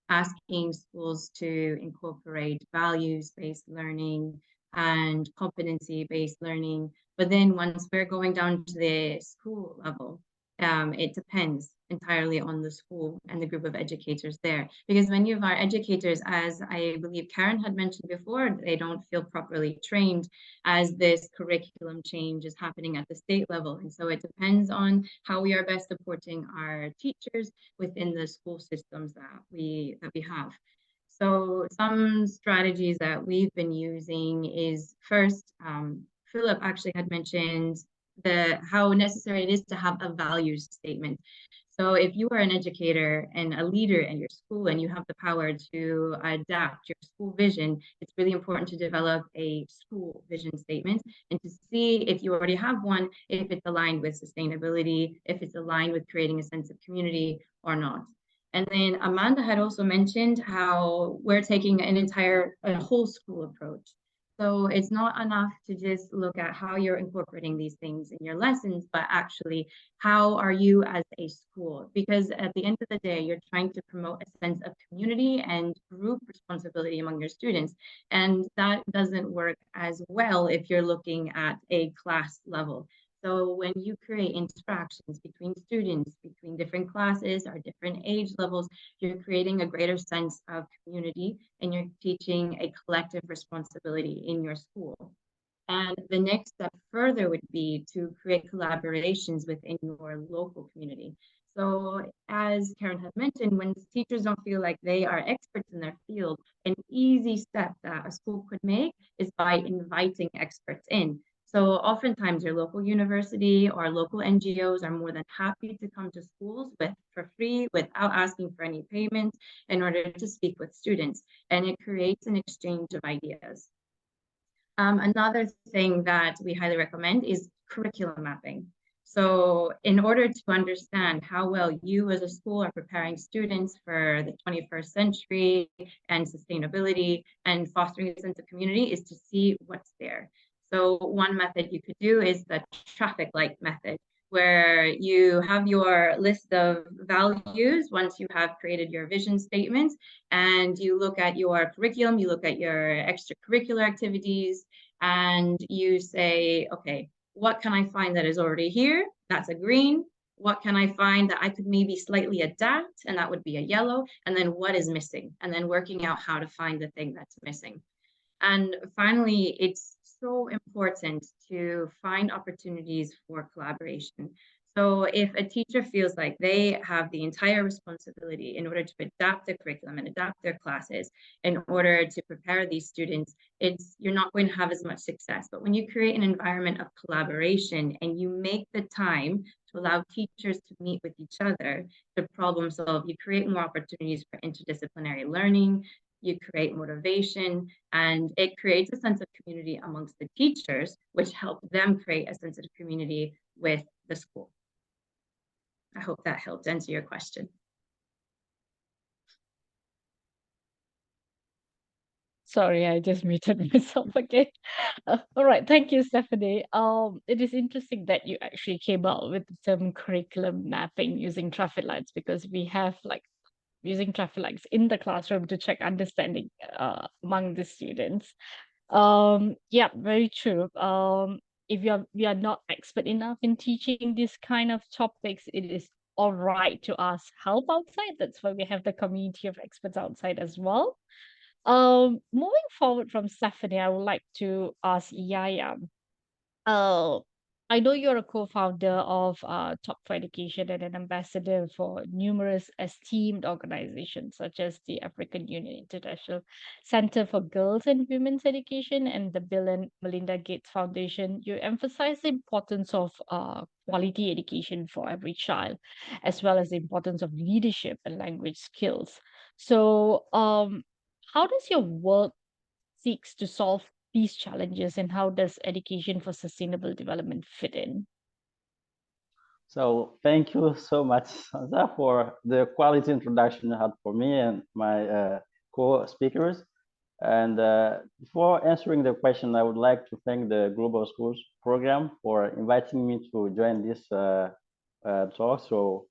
asking schools to incorporate values-based learning and competency-based learning. But then once we're going down to the school level, it depends. entirely on the school and the group of educators there. Because many of our educators, as I believe Karen had mentioned before, they don't feel properly trained as this curriculum change is happening at the state level. And so it depends on how we are best supporting our teachers within the school systems that we have. So some strategies that we've been using is first, Philip actually had mentioned how necessary it is to have a values statement. So if you are an educator and a leader in your school and you have the power to adapt your school vision, it's really important to develop a school vision statement and to see if you already have one, if it's aligned with sustainability, if it's aligned with creating a sense of community or not. And then Amanda had also mentioned how we're taking a whole school approach. So it's not enough to just look at how you're incorporating these things in your lessons, but actually, how are you as a school? Because at the end of the day, you're trying to promote a sense of community and group responsibility among your students. And that doesn't work as well if you're looking at a class level. So when you create interactions between students, between different classes or different age levels, you're creating a greater sense of community and you're teaching a collective responsibility in your school. And the next step further would be to create collaborations within your local community. So as Karen had mentioned, when teachers don't feel like they are experts in their field, an easy step that a school could make is by inviting experts in. So oftentimes your local university or local NGOs are more than happy to come to schools for free without asking for any payment in order to speak with students. And it creates an exchange of ideas. Another thing that we highly recommend is curriculum mapping. So in order to understand how well you as a school are preparing students for the 21st century and sustainability and fostering a sense of community is to see what's there. So one method you could do is the traffic light method, where you have your list of values once you have created your vision statements, and you look at your curriculum, you look at your extracurricular activities, and you say, okay, what can I find that is already here? That's a green. What can I find that I could maybe slightly adapt? And that would be a yellow. And then what is missing? And then working out how to find the thing that's missing. And finally, it's so important to find opportunities for collaboration. So if a teacher feels like they have the entire responsibility in order to adapt the curriculum and adapt their classes in order to prepare these students, you're not going to have as much success. But when you create an environment of collaboration and you make the time to allow teachers to meet with each other to problem solve, you create more opportunities for interdisciplinary learning, you create motivation, and it creates a sense of community amongst the teachers, which help them create a sense of community with the school. I hope that helped answer your question. Sorry, I just muted myself again. All right, thank you, Stephanie. It is interesting that you actually came out with the term curriculum mapping using traffic lights, because we have like using traffic lights in the classroom to check understanding among the students. Yeah, very true. If we are not expert enough in teaching this kind of topics, it is all right to ask help outside. That's why we have the community of experts outside as well. Moving forward from Stephanie, I would like to ask Yaya. Uh, I know you're a co-founder of Talk for Education and an ambassador for numerous esteemed organizations such as the African Union International Center for Girls and Women's Education and the Bill and Melinda Gates Foundation. You emphasize the importance of quality education for every child, as well as the importance of leadership and language skills. So, how does your work seeks to solve these challenges, and how does education for sustainable development fit in? So thank you so much, Sansa, for the quality introduction you had for me and my co-speakers. And before answering the question, I would like to thank the Global Schools Program for inviting me to join this talk. So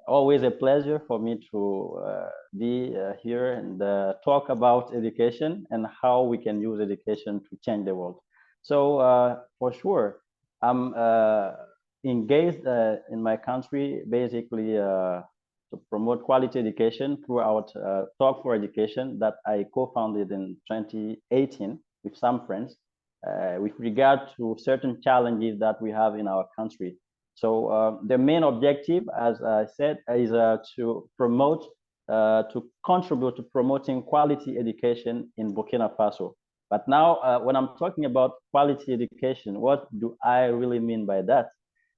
always a pleasure for me to be here and talk about education and how we can use education to change the world. So for sure, I'm engaged in my country basically to promote quality education throughout Talk for Education that I co-founded in 2018 with some friends with regard to certain challenges that we have in our country. So the main objective, as I said, is to promote, to contribute to promoting quality education in Burkina Faso. But now, when I'm talking about quality education, what do I really mean by that?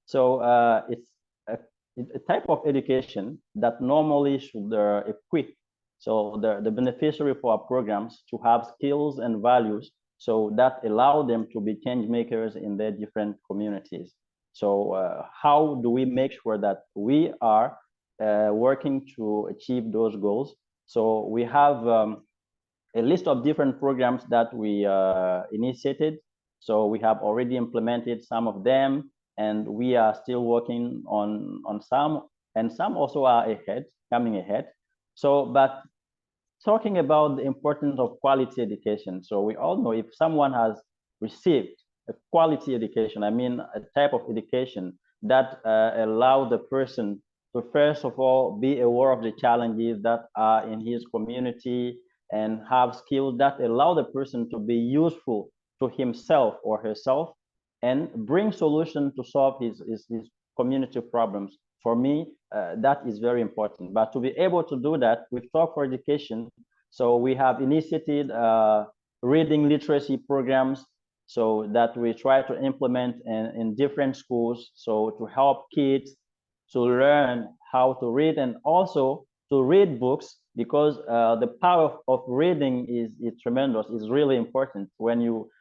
So it's a type of education that normally should equip so the beneficiary for our programs to have skills and values so that allow them to be change makers in their different communities. So how do we make sure that we are working to achieve those goals? So we have a list of different programs that we initiated. So we have already implemented some of them, and we are still working on some, and some also are coming ahead. So, but talking about the importance of quality education. So we all know if someone has received a quality education, I mean a type of education that allow the person to first of all be aware of the challenges that are in his community and have skills that allow the person to be useful to himself or herself and bring solutions to solve his community problems. For me, that is very important. But to be able to do that with Talk for Education, so we have initiated reading literacy programs so that we try to implement in different schools, so to help kids to learn how to read and also to read books, because the power of reading is tremendous, is really important when you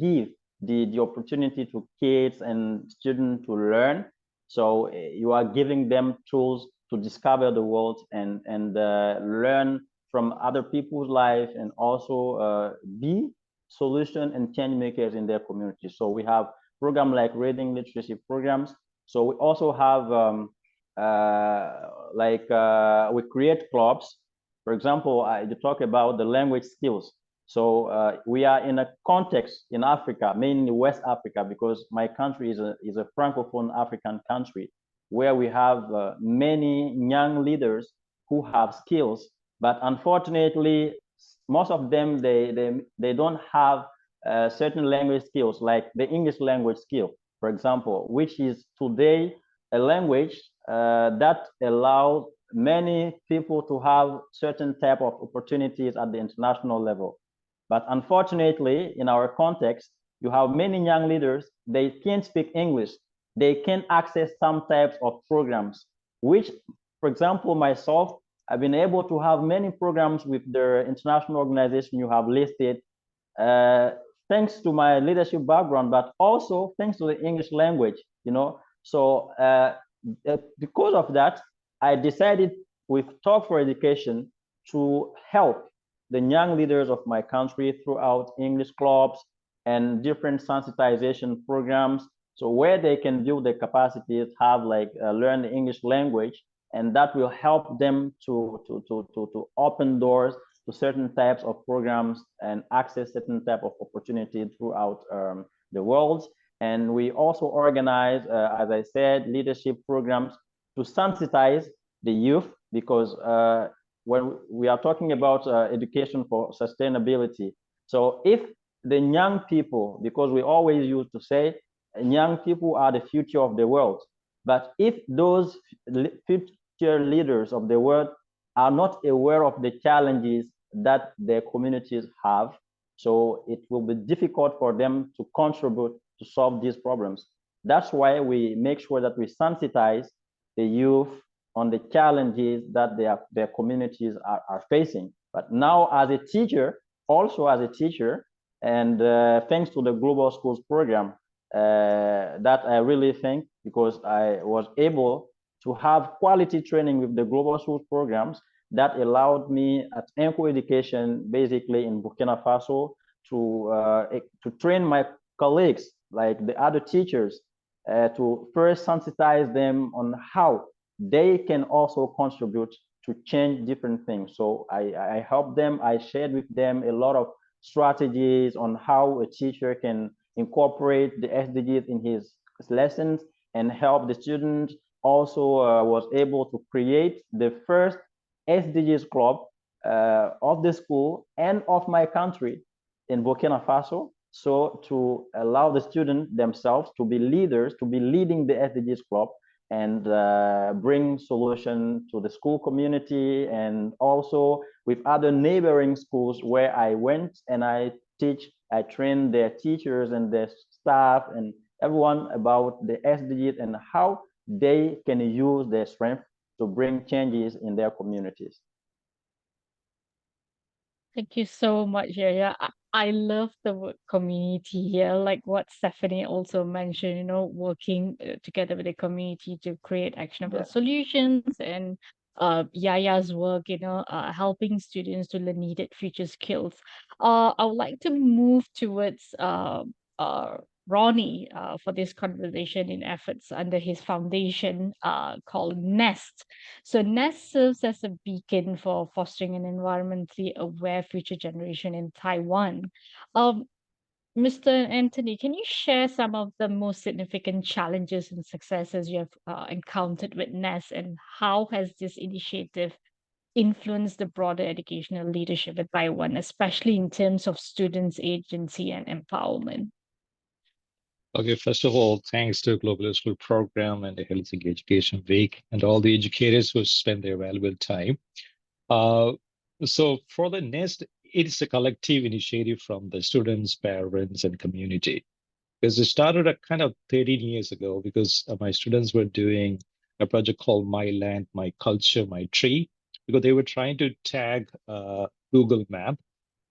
give the opportunity to kids and students to learn. So you are giving them tools to discover the world and learn from other people's life and also be solution and change makers in their community. So we have programs like reading literacy programs. So we also have we create clubs. For example, you talk about the language skills. So we are in a context in Africa, mainly West Africa, because my country is a Francophone African country, where we have many young leaders who have skills, but unfortunately, most of them, they don't have certain language skills, like the English language skill, for example, which is today a language that allows many people to have certain type of opportunities at the international level. But unfortunately, in our context, you have many young leaders, they can't speak English. They can't access some types of programs, which, for example, myself, I've been able to have many programs with the international organization you have listed, thanks to my leadership background, but also thanks to the English language, you know. So because of that, I decided with Talk for Education to help the young leaders of my country throughout English clubs and different sensitization programs. So where they can build their capacities, have learn the English language, and that will help them to open doors to certain types of programs and access certain type of opportunity throughout the world. And we also organize, as I said, leadership programs to sensitize the youth, because when we are talking about education for sustainability, so if the young people, because we always used to say young people are the future of the world, but if those future leaders of the world are not aware of the challenges that their communities have, so it will be difficult for them to contribute to solve these problems. That's why we make sure that we sensitize the youth on the challenges that their communities are facing. But now as a teacher, also as a teacher, and thanks to the Global Schools program, that I really think, because I was able to have quality training with the Global Schools programs, that allowed me at Enco Education, basically in Burkina Faso, to train my colleagues, like the other teachers, to first sensitize them on how they can also contribute to change different things. So I helped them, I shared with them a lot of strategies on how a teacher can incorporate the SDGs in his lessons and help the students. Also was able to create the first SDGs club of the school and of my country in Burkina Faso. So to allow the students themselves to be leaders, to be leading the SDGs club and bring solution to the school community, and also with other neighboring schools where I went and I train their teachers and their staff and everyone about the SDGs and how they can use their strength to bring changes in their communities. Thank you so much, Yaya. I love the word community here, like what Stephanie also mentioned, working together with the community to create actionable solutions, and Yaya's work, helping students to learn needed future skills. I would like to move towards Ronnie for this conversation in efforts under his foundation called NEST. So NEST serves as a beacon for fostering an environmentally aware future generation in Taiwan. Mr. Anthony, can you share some of the most significant challenges and successes you have encountered with NEST, and how has this initiative influenced the broader educational leadership in Taiwan, especially in terms of students' agency and empowerment? Okay, first of all, thanks to Global School Program and the Helsinki Education Week and all the educators who spend their valuable time. So for the NEST, it is a collective initiative from the students, parents, and community. Because it started a kind of 13 years ago, because my students were doing a project called My Land, My Culture, My Tree, because they were trying to tag Google Map,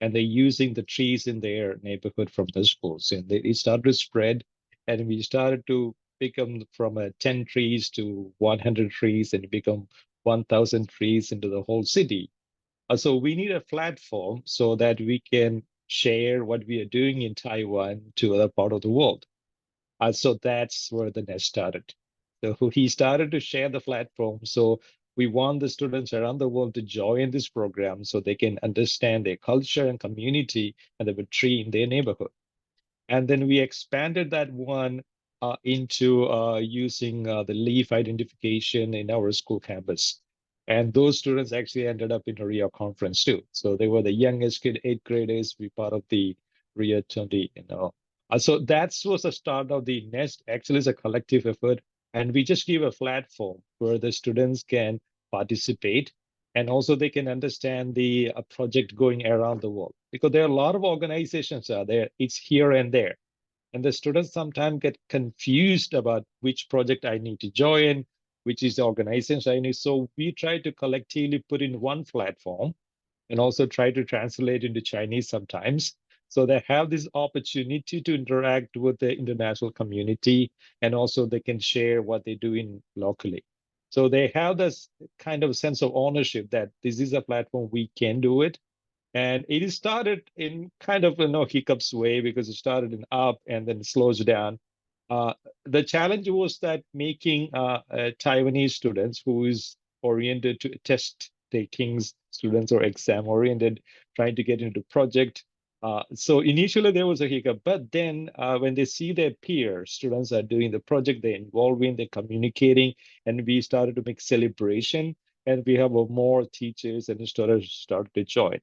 and they're using the trees in their neighborhood from the schools. And it started to spread, and we started to become from 10 trees to 100 trees and become 1,000 trees into the whole city. So we need a platform so that we can share what we are doing in Taiwan to other part of the world. So that's where the NEST started. So he started to share the platform. So we want the students around the world to join this program so they can understand their culture and community and the tree in their neighborhood. And then we expanded that one into using the leaf identification in our school campus. And those students actually ended up in a Rio conference too. So they were the youngest kid, 8th graders, be part of the Rio 20, So that was the start of the NEST. Actually, it's a collective effort. And we just give a platform where the students can participate, and also they can understand the project going around the world, because there are a lot of organizations out there. It's here and there. And the students sometimes get confused about which project I need to join, which is the organization I need. So we try to collectively put in one platform and also try to translate into Chinese sometimes. So they have this opportunity to interact with the international community, and also they can share what they do in locally. So they have this kind of sense of ownership that this is a platform, we can do it. And it started in kind of hiccups way, because it started in up and then it slows down. The challenge was that making Taiwanese students who is oriented to test taking students or exam oriented, trying to get into project. So initially there was a hiccup, but then when they see their peer students are doing the project, they're involving, they're communicating, and we started to make celebration, and we have more teachers and students started to join.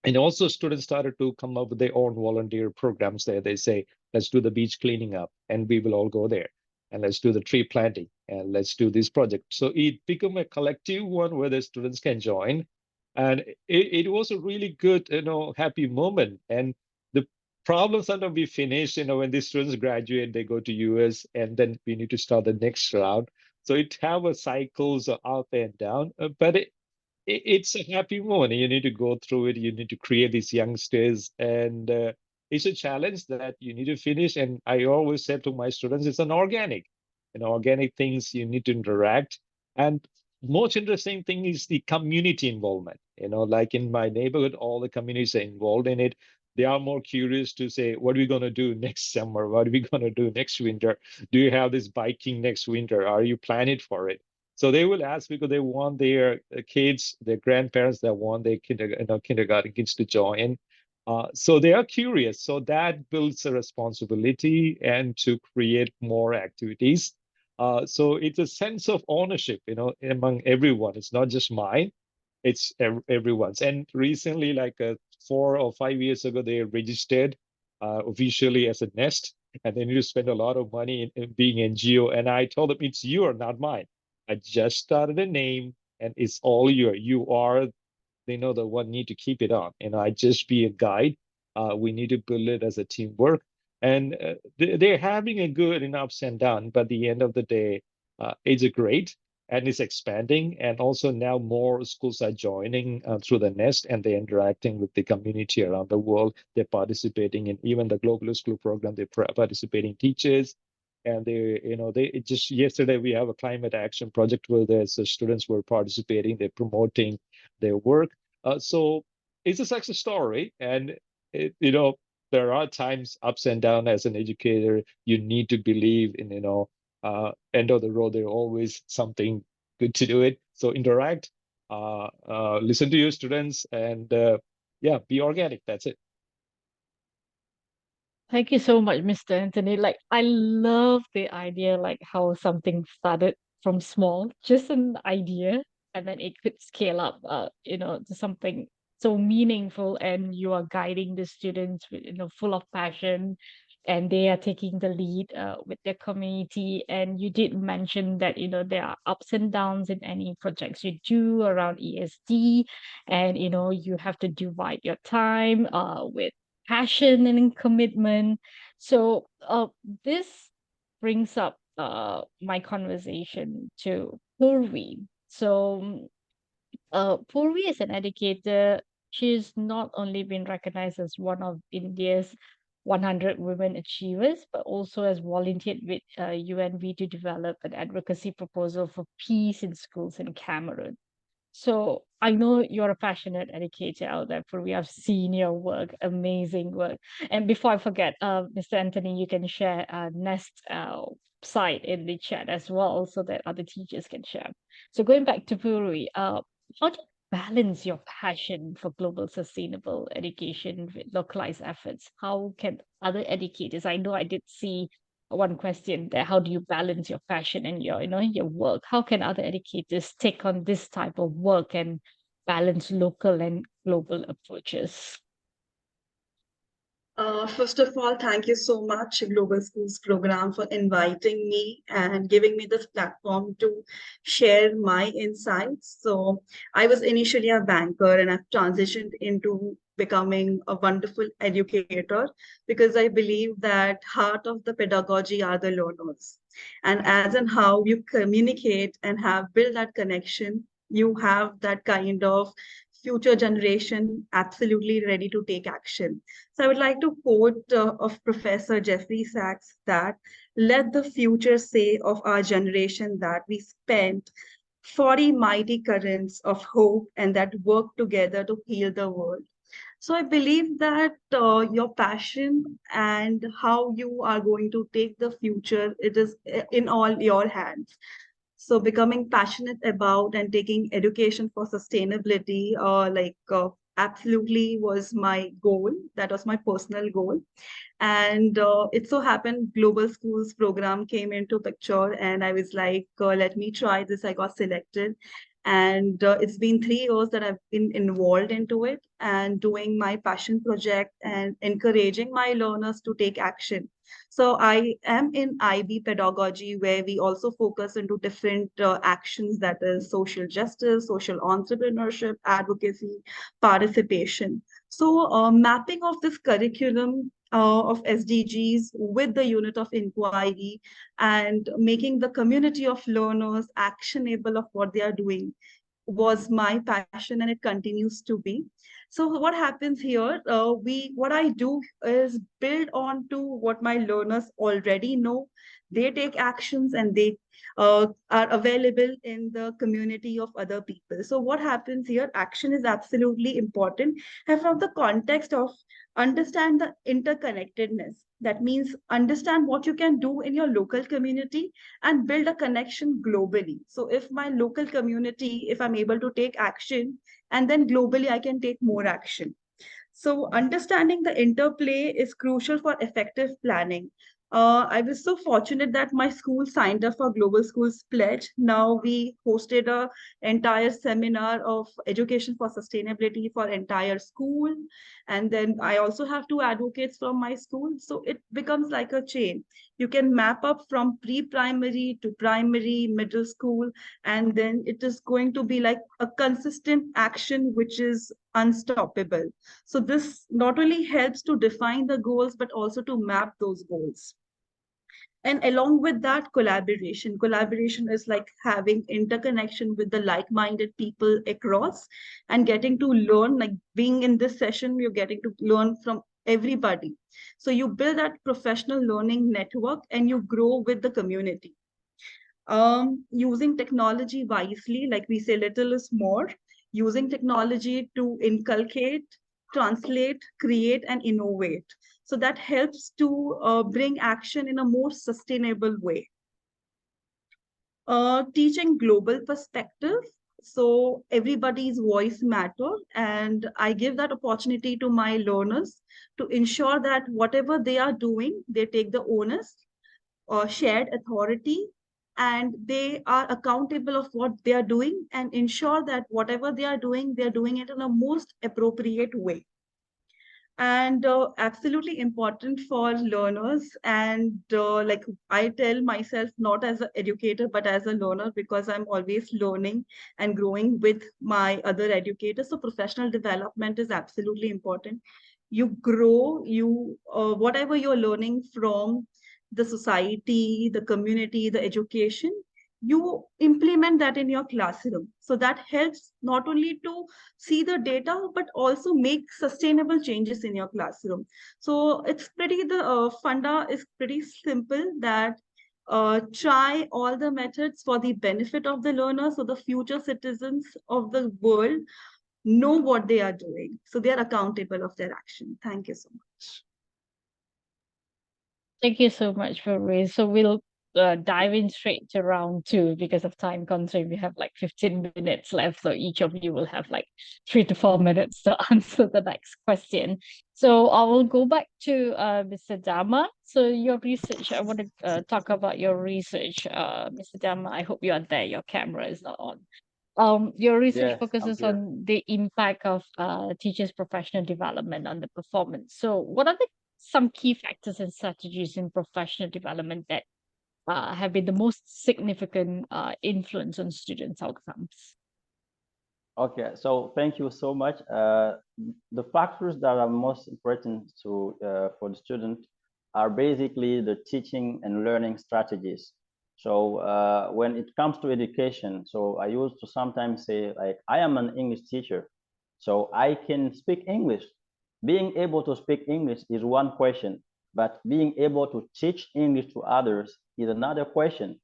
And also students started to come up with their own volunteer programs there. They say, let's do the beach cleaning up, and we will all go there. And let's do the tree planting, and let's do this project. So it became a collective one where the students can join. And it was a really good, happy moment. And the problem sometimes we finish, when these students graduate, they go to US, and then we need to start the next round. So it have a cycles of up and down, but it's a happy moment. You need to go through it. You need to create these youngsters, and it's a challenge that you need to finish. And I always say to my students, it's an organic things you need to interact. And most interesting thing is the community involvement. Like in my neighborhood, all the communities are involved in it. They are more curious to say, what are we going to do next summer? What are we going to do next winter? Do you have this biking next winter? Are you planning for it? So they will ask because they want their kids, their grandparents, that want their kindergarten kids to join. So they are curious. So that builds a responsibility and to create more activities. So it's a sense of ownership, among everyone. It's not just mine, it's everyone's. And recently, like 4 or 5 years ago, they registered officially as a nest, and they need to spend a lot of money in being NGO. And I told them, it's your, not mine. I just started a name, and it's all your. You are the one need to keep it on. I just be a guide. We need to build it as a teamwork. And they're having a good in ups and downs, but at the end of the day, it's a great and it's expanding. And also now more schools are joining through the Nest, and they're interacting with the community around the world. They're participating in even the Global School program. They're participating teachers. And they just yesterday we have a climate action project where there's students were participating. They're promoting their work. So it's a success story, and there are times ups and downs as an educator. You need to believe in end of the road. There's always something good to do it. So interact, listen to your students, and yeah, be organic. That's it. Thank you so much, Mr. Anthony. Like, I love the idea, like how something started from small, just an idea, and then it could scale up, to something so meaningful, and you are guiding the students with, full of passion, and they are taking the lead with their community. And you did mention that, there are ups and downs in any projects you do around ESD, and, you have to divide your time with passion and commitment. So this brings up my conversation to Purvi. So Purvi is an educator. She's not only been recognized as one of India's 100 women achievers, but also has volunteered with UNV to develop an advocacy proposal for peace in schools in Cameroon. So I know you're a passionate educator out there, for we have seen your work, amazing work. And before I forget, Mr. Anthony, you can share Nest site in the chat as well, so that other teachers can share. So going back to Puri, how do you balance your passion for global sustainable education with localized efforts? How can other educators? I know I did see one question there: how do you balance your passion and your work? How can other educators take on this type of work and balance local and global approaches? First of all, thank you so much, Global Schools Program, for inviting me and giving me this platform to share my insights. So I was initially a banker, and I've transitioned into becoming a wonderful educator, because I believe that heart of the pedagogy are the learners. And as in how you communicate and have built that connection, you have that kind of future generation absolutely ready to take action. So I would like to quote of Professor Jeffrey Sachs that, let the future say of our generation that we spent 40 mighty currents of hope and that work together to heal the world. So I believe that your passion and how you are going to take the future, it is in all your hands. So becoming passionate about and taking education for sustainability, absolutely was my goal. That was my personal goal. And it so happened Global Schools program came into picture, and I was like, let me try this. I got selected. And it's been 3 years that I've been involved into it and doing my passion project and encouraging my learners to take action. So I am in IB pedagogy, where we also focus into different actions, that is social justice, social entrepreneurship, advocacy, participation. So mapping of this curriculum of SDGs with the unit of inquiry and making the community of learners actionable of what they are doing was my passion, and it continues to be. So what happens here, what I do is build on to what my learners already know. They take actions, and they are available in the community of other people. So what happens here, action is absolutely important, and from the context of understand the interconnectedness. That means understand what you can do in your local community and build a connection globally. So if my local community, if I'm able to take action, and then globally I can take more action. So understanding the interplay is crucial for effective planning. I was so fortunate that my school signed up for Global Schools Pledge. Now we hosted a entire seminar of education for sustainability for entire school. And then I also have two advocates from my school. So it becomes like a chain. You can map up from pre-primary to primary, middle school, and then it is going to be like a consistent action which is unstoppable. So this not only helps to define the goals, but also to map those goals. And along with that, collaboration. Collaboration is like having interconnection with the like-minded people across and getting to learn, like being in this session, you're getting to learn from everybody. So you build that professional learning network and you grow with the community. Using technology wisely, like we say, little is more. Using technology to inculcate, translate, create, and innovate. So that helps to bring action in a more sustainable way. Teaching global perspective. So everybody's voice matters, and I give that opportunity to my learners to ensure that whatever they are doing, they take the onus or shared authority, and they are accountable of what they are doing and ensure that whatever they are doing, they're doing it in a most appropriate way. And absolutely important for learners. And like I tell myself, not as an educator, but as a learner, because I'm always learning and growing with my other educators. So professional development is absolutely important. You grow, whatever you're learning from the society, the community, the education, you implement that in your classroom. So that helps not only to see the data, but also make sustainable changes in your classroom. So it's pretty, the funda is pretty simple, that try all the methods for the benefit of the learner, so the future citizens of the world know what they are doing. So they are accountable of their action. Thank you so much. Thank you so much for Ray. So we'll dive in straight to round two because of time constraint. We have like 15 minutes left, so each of you will have like 3 to 4 minutes to answer the next question. So I will go back to Mr. Dama. So your research, I want to talk about your research, Mr. Dama. I hope you are there. Your camera is not on. Your research Yes, I'm focuses here. on the impact of teachers' professional development on the performance. So, what are some key factors and strategies in professional development that have been the most significant influence on students' outcomes? Okay, so thank you so much. The factors that are most important to for the student are basically the teaching and learning strategies. So when it comes to education, so I used to sometimes say, like, I am an English teacher, so I can speak English. Being able to speak English is one question, but being able to teach English to others is another question.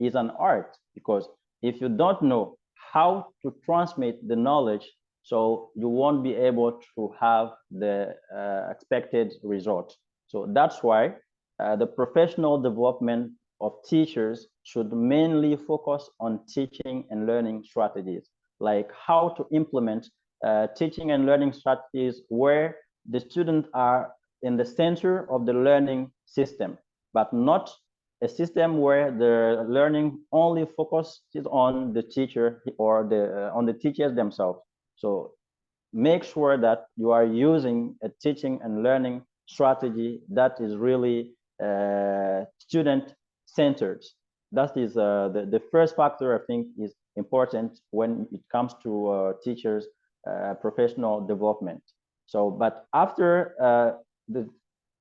Is an art, because if you don't know how to transmit the knowledge, so you won't be able to have the expected result. So that's why the professional development of teachers should mainly focus on teaching and learning strategies, like how to implement teaching and learning strategies where the students are in the center of the learning system, but not a system where the learning only focuses on the teacher or on the teachers themselves. So make sure that you are using a teaching and learning strategy that is really student-centered. That is the first factor I think is important when it comes to teachers' professional development. So, but after the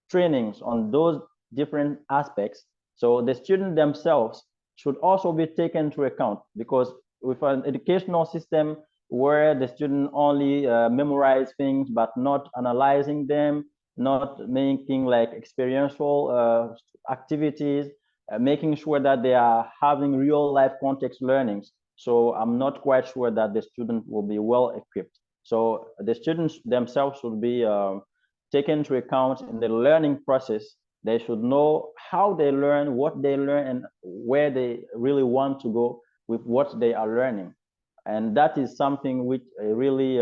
trainings on those different aspects, so the students themselves should also be taken into account, because with an educational system where the student only memorize things but not analyzing them, not making like experiential activities, making sure that they are having real life context learnings. So I'm not quite sure that the student will be well equipped. So the students themselves should be taken into account in the learning process. They should know how they learn, what they learn, and where they really want to go with what they are learning. And that is something which really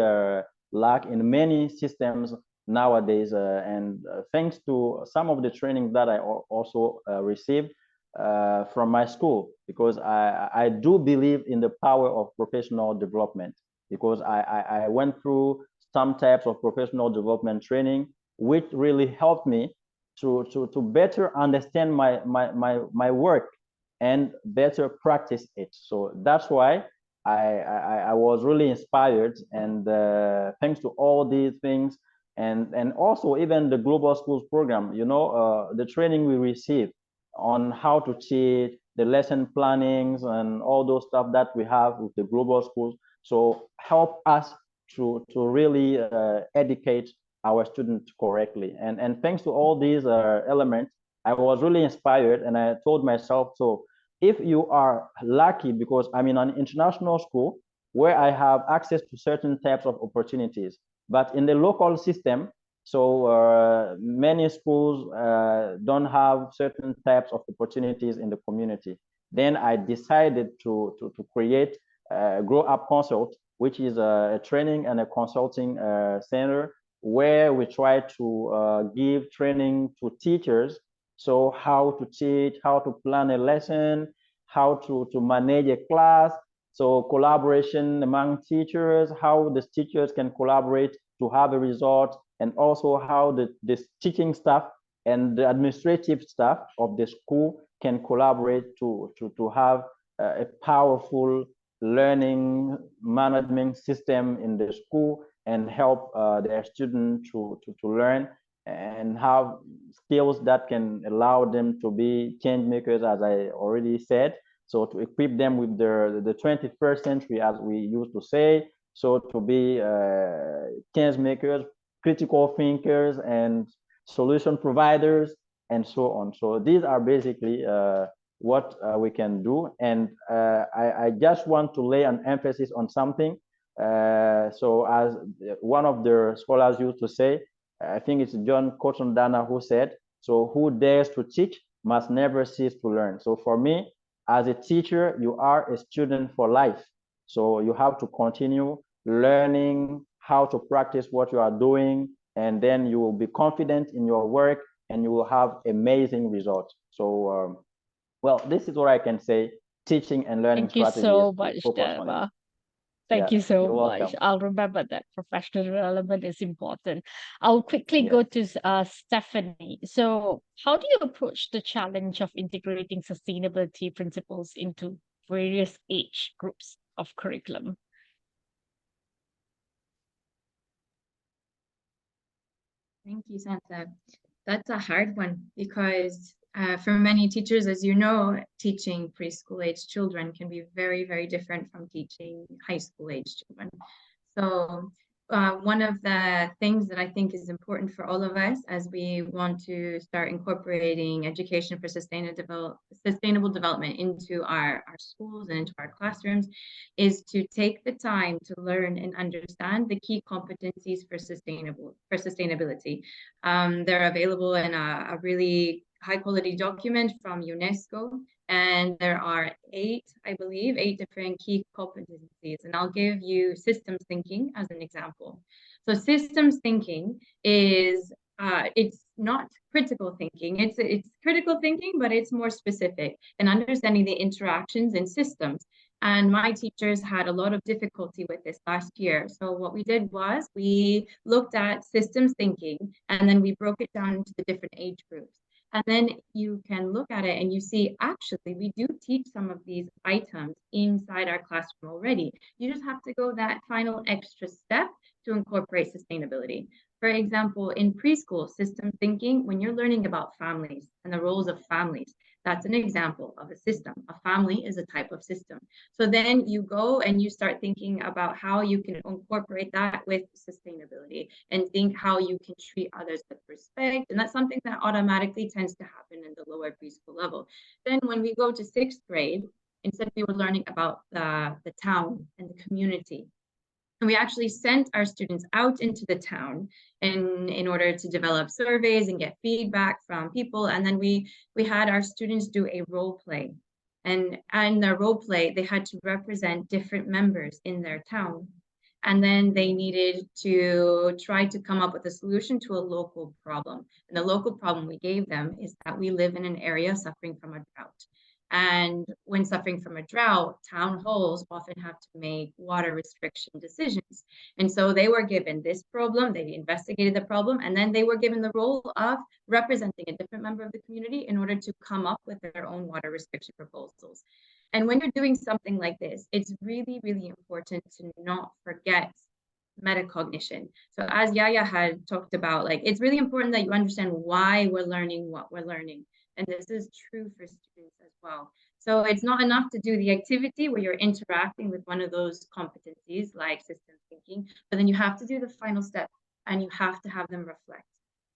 lack in many systems nowadays. And thanks to some of the training that I also received from my school, because I do believe in the power of professional development, because I went through some types of professional development training, which really helped me to better understand my work and better practice it. So that's why I was really inspired, and thanks to all these things, and also even the global schools program, the training we receive on how to teach, the lesson plannings and all those stuff that we have with the global schools, so help us to really educate our students correctly. And thanks to all these elements, I was really inspired, and I told myself, so if you are lucky, because I'm in an international school where I have access to certain types of opportunities, but in the local system, so many schools don't have certain types of opportunities in the community. Then I decided to create Grow Up Consult, which is a training and a consulting center where we try to give training to teachers. So how to teach, how to plan a lesson, how to manage a class. So collaboration among teachers, how the teachers can collaborate to have a result, and also how the teaching staff and the administrative staff of the school can collaborate to have a powerful learning management system in the school, and help their students to learn and have skills that can allow them to be change makers, as I already said. So to equip them with the 21st century, as we used to say, so to be change makers, critical thinkers, and solution providers, and so on. So these are basically what we can do. And I just want to lay an emphasis on something. So as one of the scholars used to say, I think it's John Cotton Dana who said, so who dares to teach must never cease to learn. So for me, as a teacher, you are a student for life. So you have to continue learning how to practice what you are doing, and then you will be confident in your work, and you will have amazing results. So, well, this is what I can say. Teaching and learning Thank you strategies so to much, focus on it. Deva. Thank Yeah, you so you're much. welcome. I'll remember that professional development is important. I'll quickly Yeah. go to Stephanie. So, how do you approach the challenge of integrating sustainability principles into various age groups of curriculum? Thank you, Santa. That's a hard one, because for many teachers, as you know, teaching preschool age children can be very, very different from teaching high school age children. So one of the things that I think is important for all of us as we want to start incorporating education for sustainable development into our schools and into our classrooms is to take the time to learn and understand the key competencies for sustainability. They're available in a really high quality document from UNESCO, and there are eight different key competencies, and I'll give you systems thinking as an example. So systems thinking is it's not critical thinking. It's critical thinking, but it's more specific and understanding the interactions in systems. And my teachers had a lot of difficulty with this last year. So what we did was we looked at systems thinking, and then we broke it down into the different age groups. And then you can look at it and you see, actually, we do teach some of these items inside our classroom already. You just have to go that final extra step to incorporate sustainability. For example, in preschool system thinking, when you're learning about families and the roles of families, that's an example of a system. A family is a type of system. So then you go and you start thinking about how you can incorporate that with sustainability, and think how you can treat others with respect. And that's something that automatically tends to happen in the lower preschool level. Then when we go to 6th grade, instead we were learning about the town and the community. And we actually sent our students out into the town in order to develop surveys and get feedback from people. And then we had our students do a role play. And in their role play, they had to represent different members in their town. And then they needed to try to come up with a solution to a local problem. And the local problem we gave them is that we live in an area suffering from a drought. And when suffering from a drought, town halls often have to make water restriction decisions. And so they were given this problem, they investigated the problem, and then they were given the role of representing a different member of the community in order to come up with their own water restriction proposals. And when you're doing something like this, it's really, really important to not forget metacognition. So as Yaya had talked about, like, it's really important that you understand why we're learning what we're learning. And this is true for students as well. So it's not enough to do the activity where you're interacting with one of those competencies like systems thinking, but then you have to do the final step and you have to have them reflect.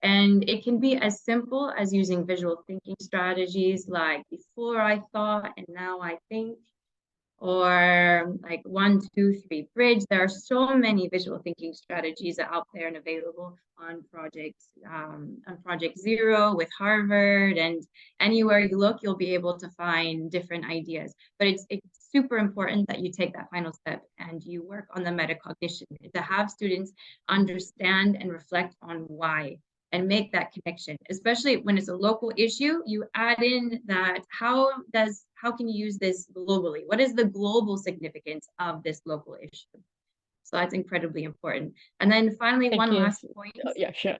And it can be as simple as using visual thinking strategies like before I thought and now I think, or like 1, 2, 3 bridge. There are so many visual thinking strategies out there and available on Project Zero with Harvard, and anywhere you look, you'll be able to find different ideas. But it's super important that you take that final step and you work on the metacognition to have students understand and reflect on why and make that connection, especially when it's a local issue. You add in that how can you use this globally? What is the global significance of this local issue? So that's incredibly important. And then finally, Thank one you. last point. Yeah, sure.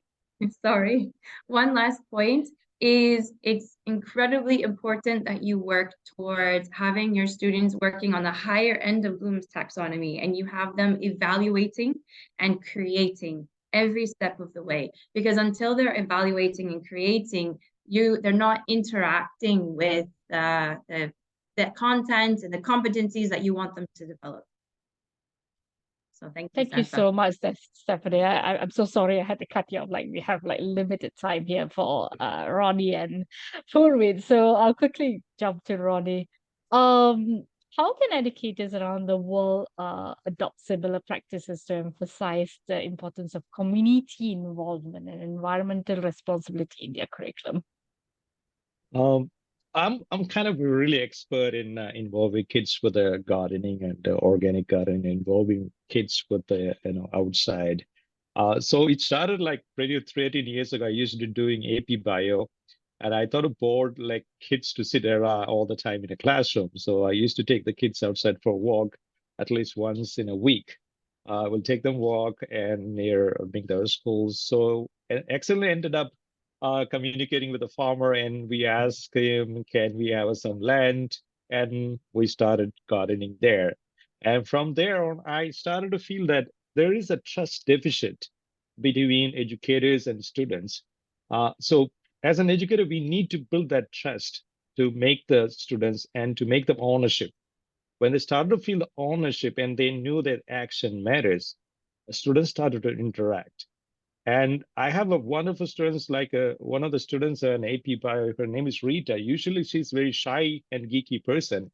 Sorry. One last point is it's incredibly important that you work towards having your students working on the higher end of Bloom's taxonomy, and you have them evaluating and creating every step of the way, because until they're evaluating and creating, they're not interacting with the content and the competencies that you want them to develop. So Thank you Santa. so much, Stephanie. I'm so sorry I had to cut you off. Like, we have like limited time here for Ronnie and Purvin. So I'll quickly jump to Ronnie. How can educators around the world adopt similar practices to emphasize the importance of community involvement and environmental responsibility in their curriculum? I'm kind of really expert in involving kids with the gardening and organic gardening, involving kids with the outside. So it started like 13 years ago. I used to doing AP Bio, and I thought of bored like kids to sit there all the time in a classroom. So I used to take the kids outside for a walk at least once in a week. We'll take them walk and near their schools. So excellently ended up communicating with the farmer, and we asked him, can we have some land? And we started gardening there. And from there on, I started to feel that there is a trust deficit between educators and students. So as an educator, we need to build that trust to make the students and to make them ownership. When they started to feel the ownership and they knew that action matters, the students started to interact. And I have a wonderful students, like one of the students, an AP Bio, her name is Rita. Usually she's very shy and geeky person,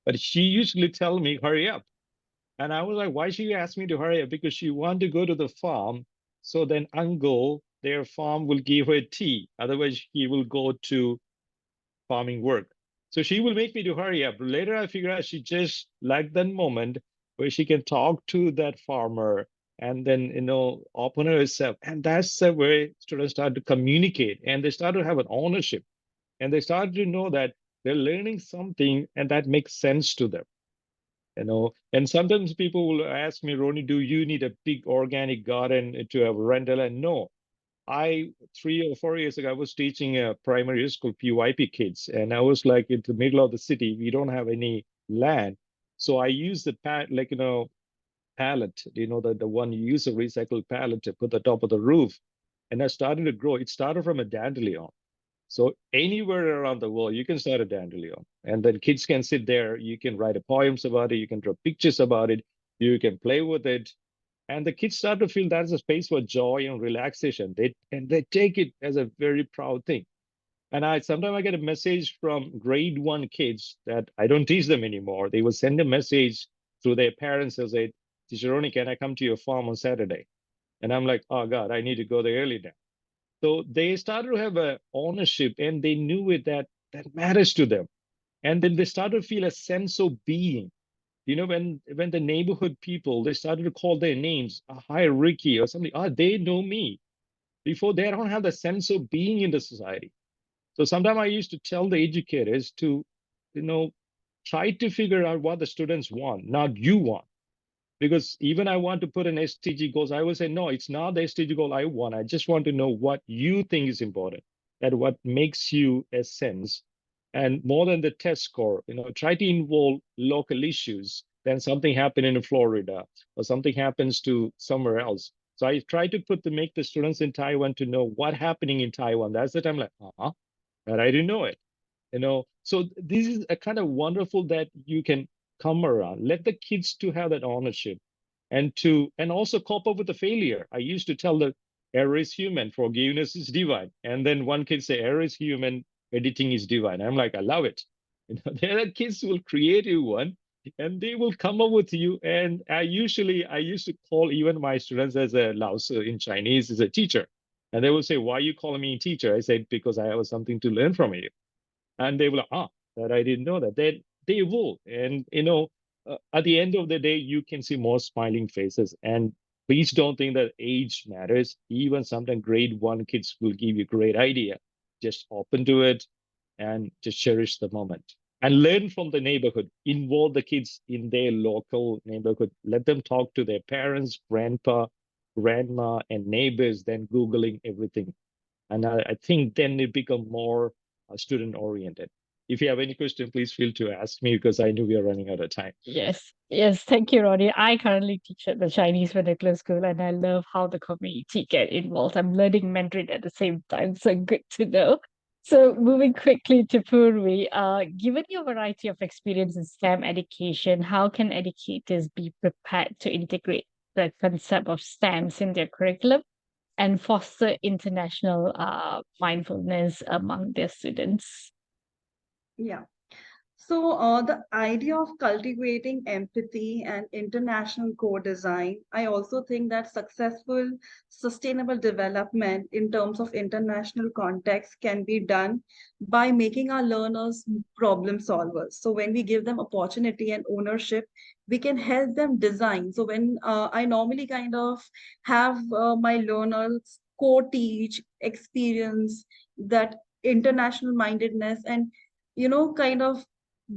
but she usually tell me, hurry up. And I was like, why she asked me to hurry up? Because she wanted to go to the farm. So then uncle, their farm will give her tea. Otherwise, he will go to farming work. So she will make me to hurry up. Later, I figure out she just liked that moment where she can talk to that farmer and then, open herself. And that's the way students start to communicate, and they start to have an ownership, and they start to know that they're learning something and that makes sense to them. And sometimes people will ask me, Ronnie, do you need a big organic garden to have rental? And no, 3 or 4 years ago, I was teaching a primary school PYP kids, and I was like in the middle of the city. We don't have any land, so I use the pallet. The one you use, a recycled pallet to put the top of the roof, and I started to grow. It started from a dandelion. So anywhere around the world, you can start a dandelion, and then kids can sit there. You can write poems about it. You can draw pictures about it. You can play with it. And the kids start to feel that's a space for joy and relaxation. They take it as a very proud thing. And sometimes I get a message from grade 1 kids that I don't teach them anymore. They will send a message through their parents and say, Teacher Roni, can I come to your farm on Saturday? And I'm like, oh God, I need to go there early now. So they started to have a ownership, and they knew it that matters to them. And then they started to feel a sense of being. when the neighborhood people, they started to call their names, hi Ricky or something, they know me. Before, they don't have the sense of being in the society. So sometimes I used to tell the educators to, try to figure out what the students want, not you want. Because even I want to put an SDG goals, I would say, no, it's not the SDG goal I want. I just want to know what you think is important, that what makes you a sense. And more than the test score, try to involve local issues. Then something happened in Florida or something happens to somewhere else. So I try to make the students in Taiwan to know what's happening in Taiwan. That's the time like, but I didn't know it. So this is a kind of wonderful that you can come around, let the kids to have that ownership and also cope up with the failure. I used to tell the error is human, forgiveness is divine. And then one kid say error is human, editing is divine. I'm like, I love it. There are kids who will create you one and they will come up with you. And I used to call even my students as a Laosu in Chinese as a teacher. And they will say, why are you calling me teacher? I said, because I have something to learn from you. And they will like, that I didn't know that. They evolve. And, at the end of the day, you can see more smiling faces. And please don't think that age matters. Even sometimes grade 1 kids will give you great idea. Just open to it and just cherish the moment. And learn from the neighborhood. Involve the kids in their local neighborhood. Let them talk to their parents, grandpa, grandma, and neighbors, then Googling everything. And I think then it become more student oriented. If you have any question, please feel to ask me because I know we are running out of time. Yes, yes, thank you, Ronnie. I currently teach at the Chinese vernacular school, and I love how the community get involved. I'm learning Mandarin at the same time, so good to know. So moving quickly to Purvi, given your variety of experience in STEM education, how can educators be prepared to integrate the concept of STEMs in their curriculum and foster international mindfulness among their students? Yeah. So the idea of cultivating empathy and international co-design, I also think that successful sustainable development in terms of international context can be done by making our learners problem solvers. So when we give them opportunity and ownership, we can help them design. So when I normally kind of have my learners co-teach, experience that international mindedness and kind of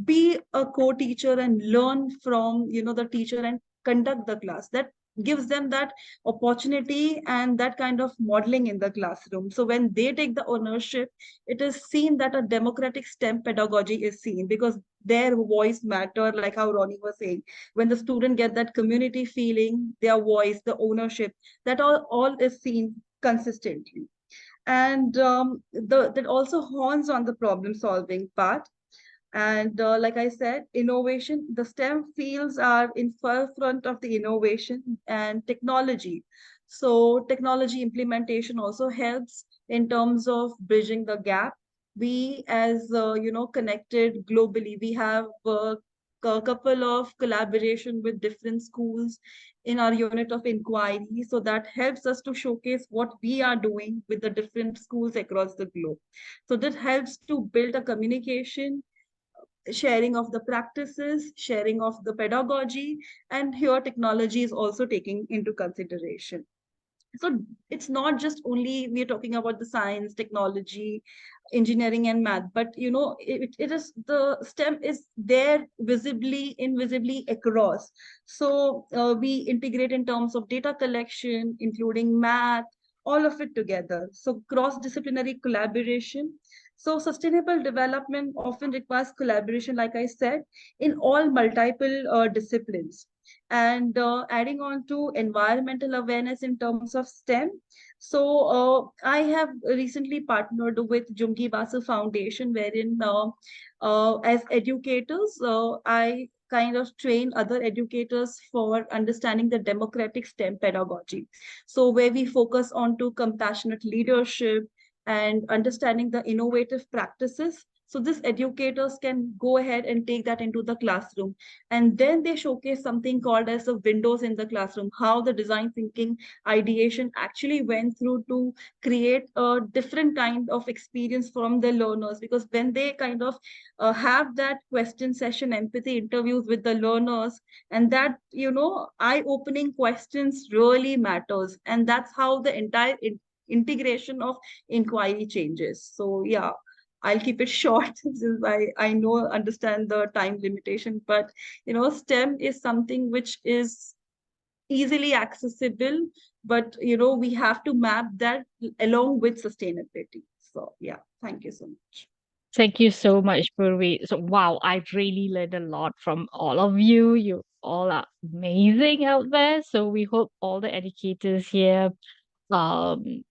be a co-teacher and learn from the teacher and conduct the class, that gives them that opportunity and that kind of modeling in the classroom. So when they take the ownership, it is seen that a democratic STEM pedagogy is seen because their voice matter, like how Ronnie was saying. When the student get that community feeling, their voice, the ownership, that all is seen consistently. And that also horns on the problem solving part. And like I said, innovation, the STEM fields are in forefront of the innovation and technology. So technology implementation also helps in terms of bridging the gap. We as, connected globally, we have a couple of collaboration with different schools in our unit of inquiry. So that helps us to showcase what we are doing with the different schools across the globe. So this helps to build a communication, sharing of the practices, sharing of the pedagogy, and here technology is also taking into consideration. So it's not just only we're talking about the science, technology, engineering, and math, but it is the STEM is there visibly, invisibly across. So we integrate in terms of data collection, including math, all of it together. So cross-disciplinary collaboration. So sustainable development often requires collaboration, like I said, in all multiple disciplines. And adding on to environmental awareness in terms of STEM. So I have recently partnered with Jumki Basu Foundation, wherein as educators, I kind of train other educators for understanding the democratic STEM pedagogy. So where we focus on to compassionate leadership and understanding the innovative practices So these educators can go ahead and take that into the classroom. And then they showcase something called as the windows in the classroom, how the design thinking ideation actually went through to create a different kind of experience from the learners. Because when they kind of have that question session empathy interviews with the learners, and that, eye-opening questions really matters, and that's how the entire integration of inquiry changes. So yeah, I'll keep it short since I know understand the time limitation, but STEM is something which is easily accessible, but we have to map that along with sustainability. So yeah, thank you so much. Thank you so much, Purvi. So, wow, I've really learned a lot from all of you. You all are amazing out there. So, we hope all the educators here, um,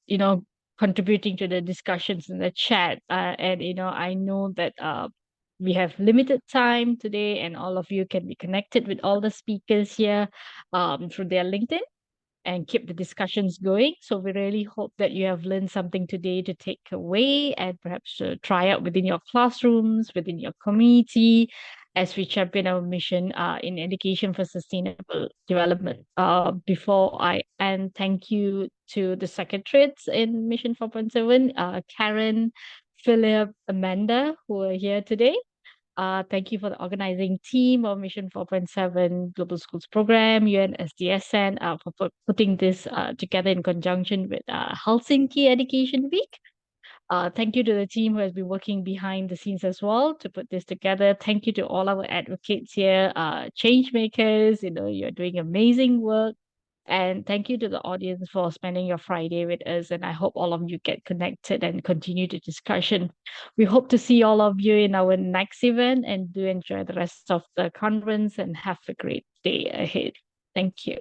you know, contributing to the discussions in the chat. And I know that we have limited time today, and all of you can be connected with all the speakers here through their LinkedIn and keep the discussions going. So we really hope that you have learned something today to take away and perhaps to try out within your classrooms, within your community, as we champion our mission in education for sustainable development. Before I end, thank you to the secretariats in Mission 4.7, Karen, Philip, Amanda, who are here today. Thank you for the organizing team of Mission 4.7 Global Schools Program, UNSDSN, for putting this together in conjunction with Helsinki Education Week. Thank you to the team who has been working behind the scenes as well to put this together. Thank you to all our advocates here, change makers. You're doing amazing work. And thank you to the audience for spending your Friday with us. And I hope all of you get connected and continue the discussion. We hope to see all of you in our next event, and do enjoy the rest of the conference and have a great day ahead. Thank you.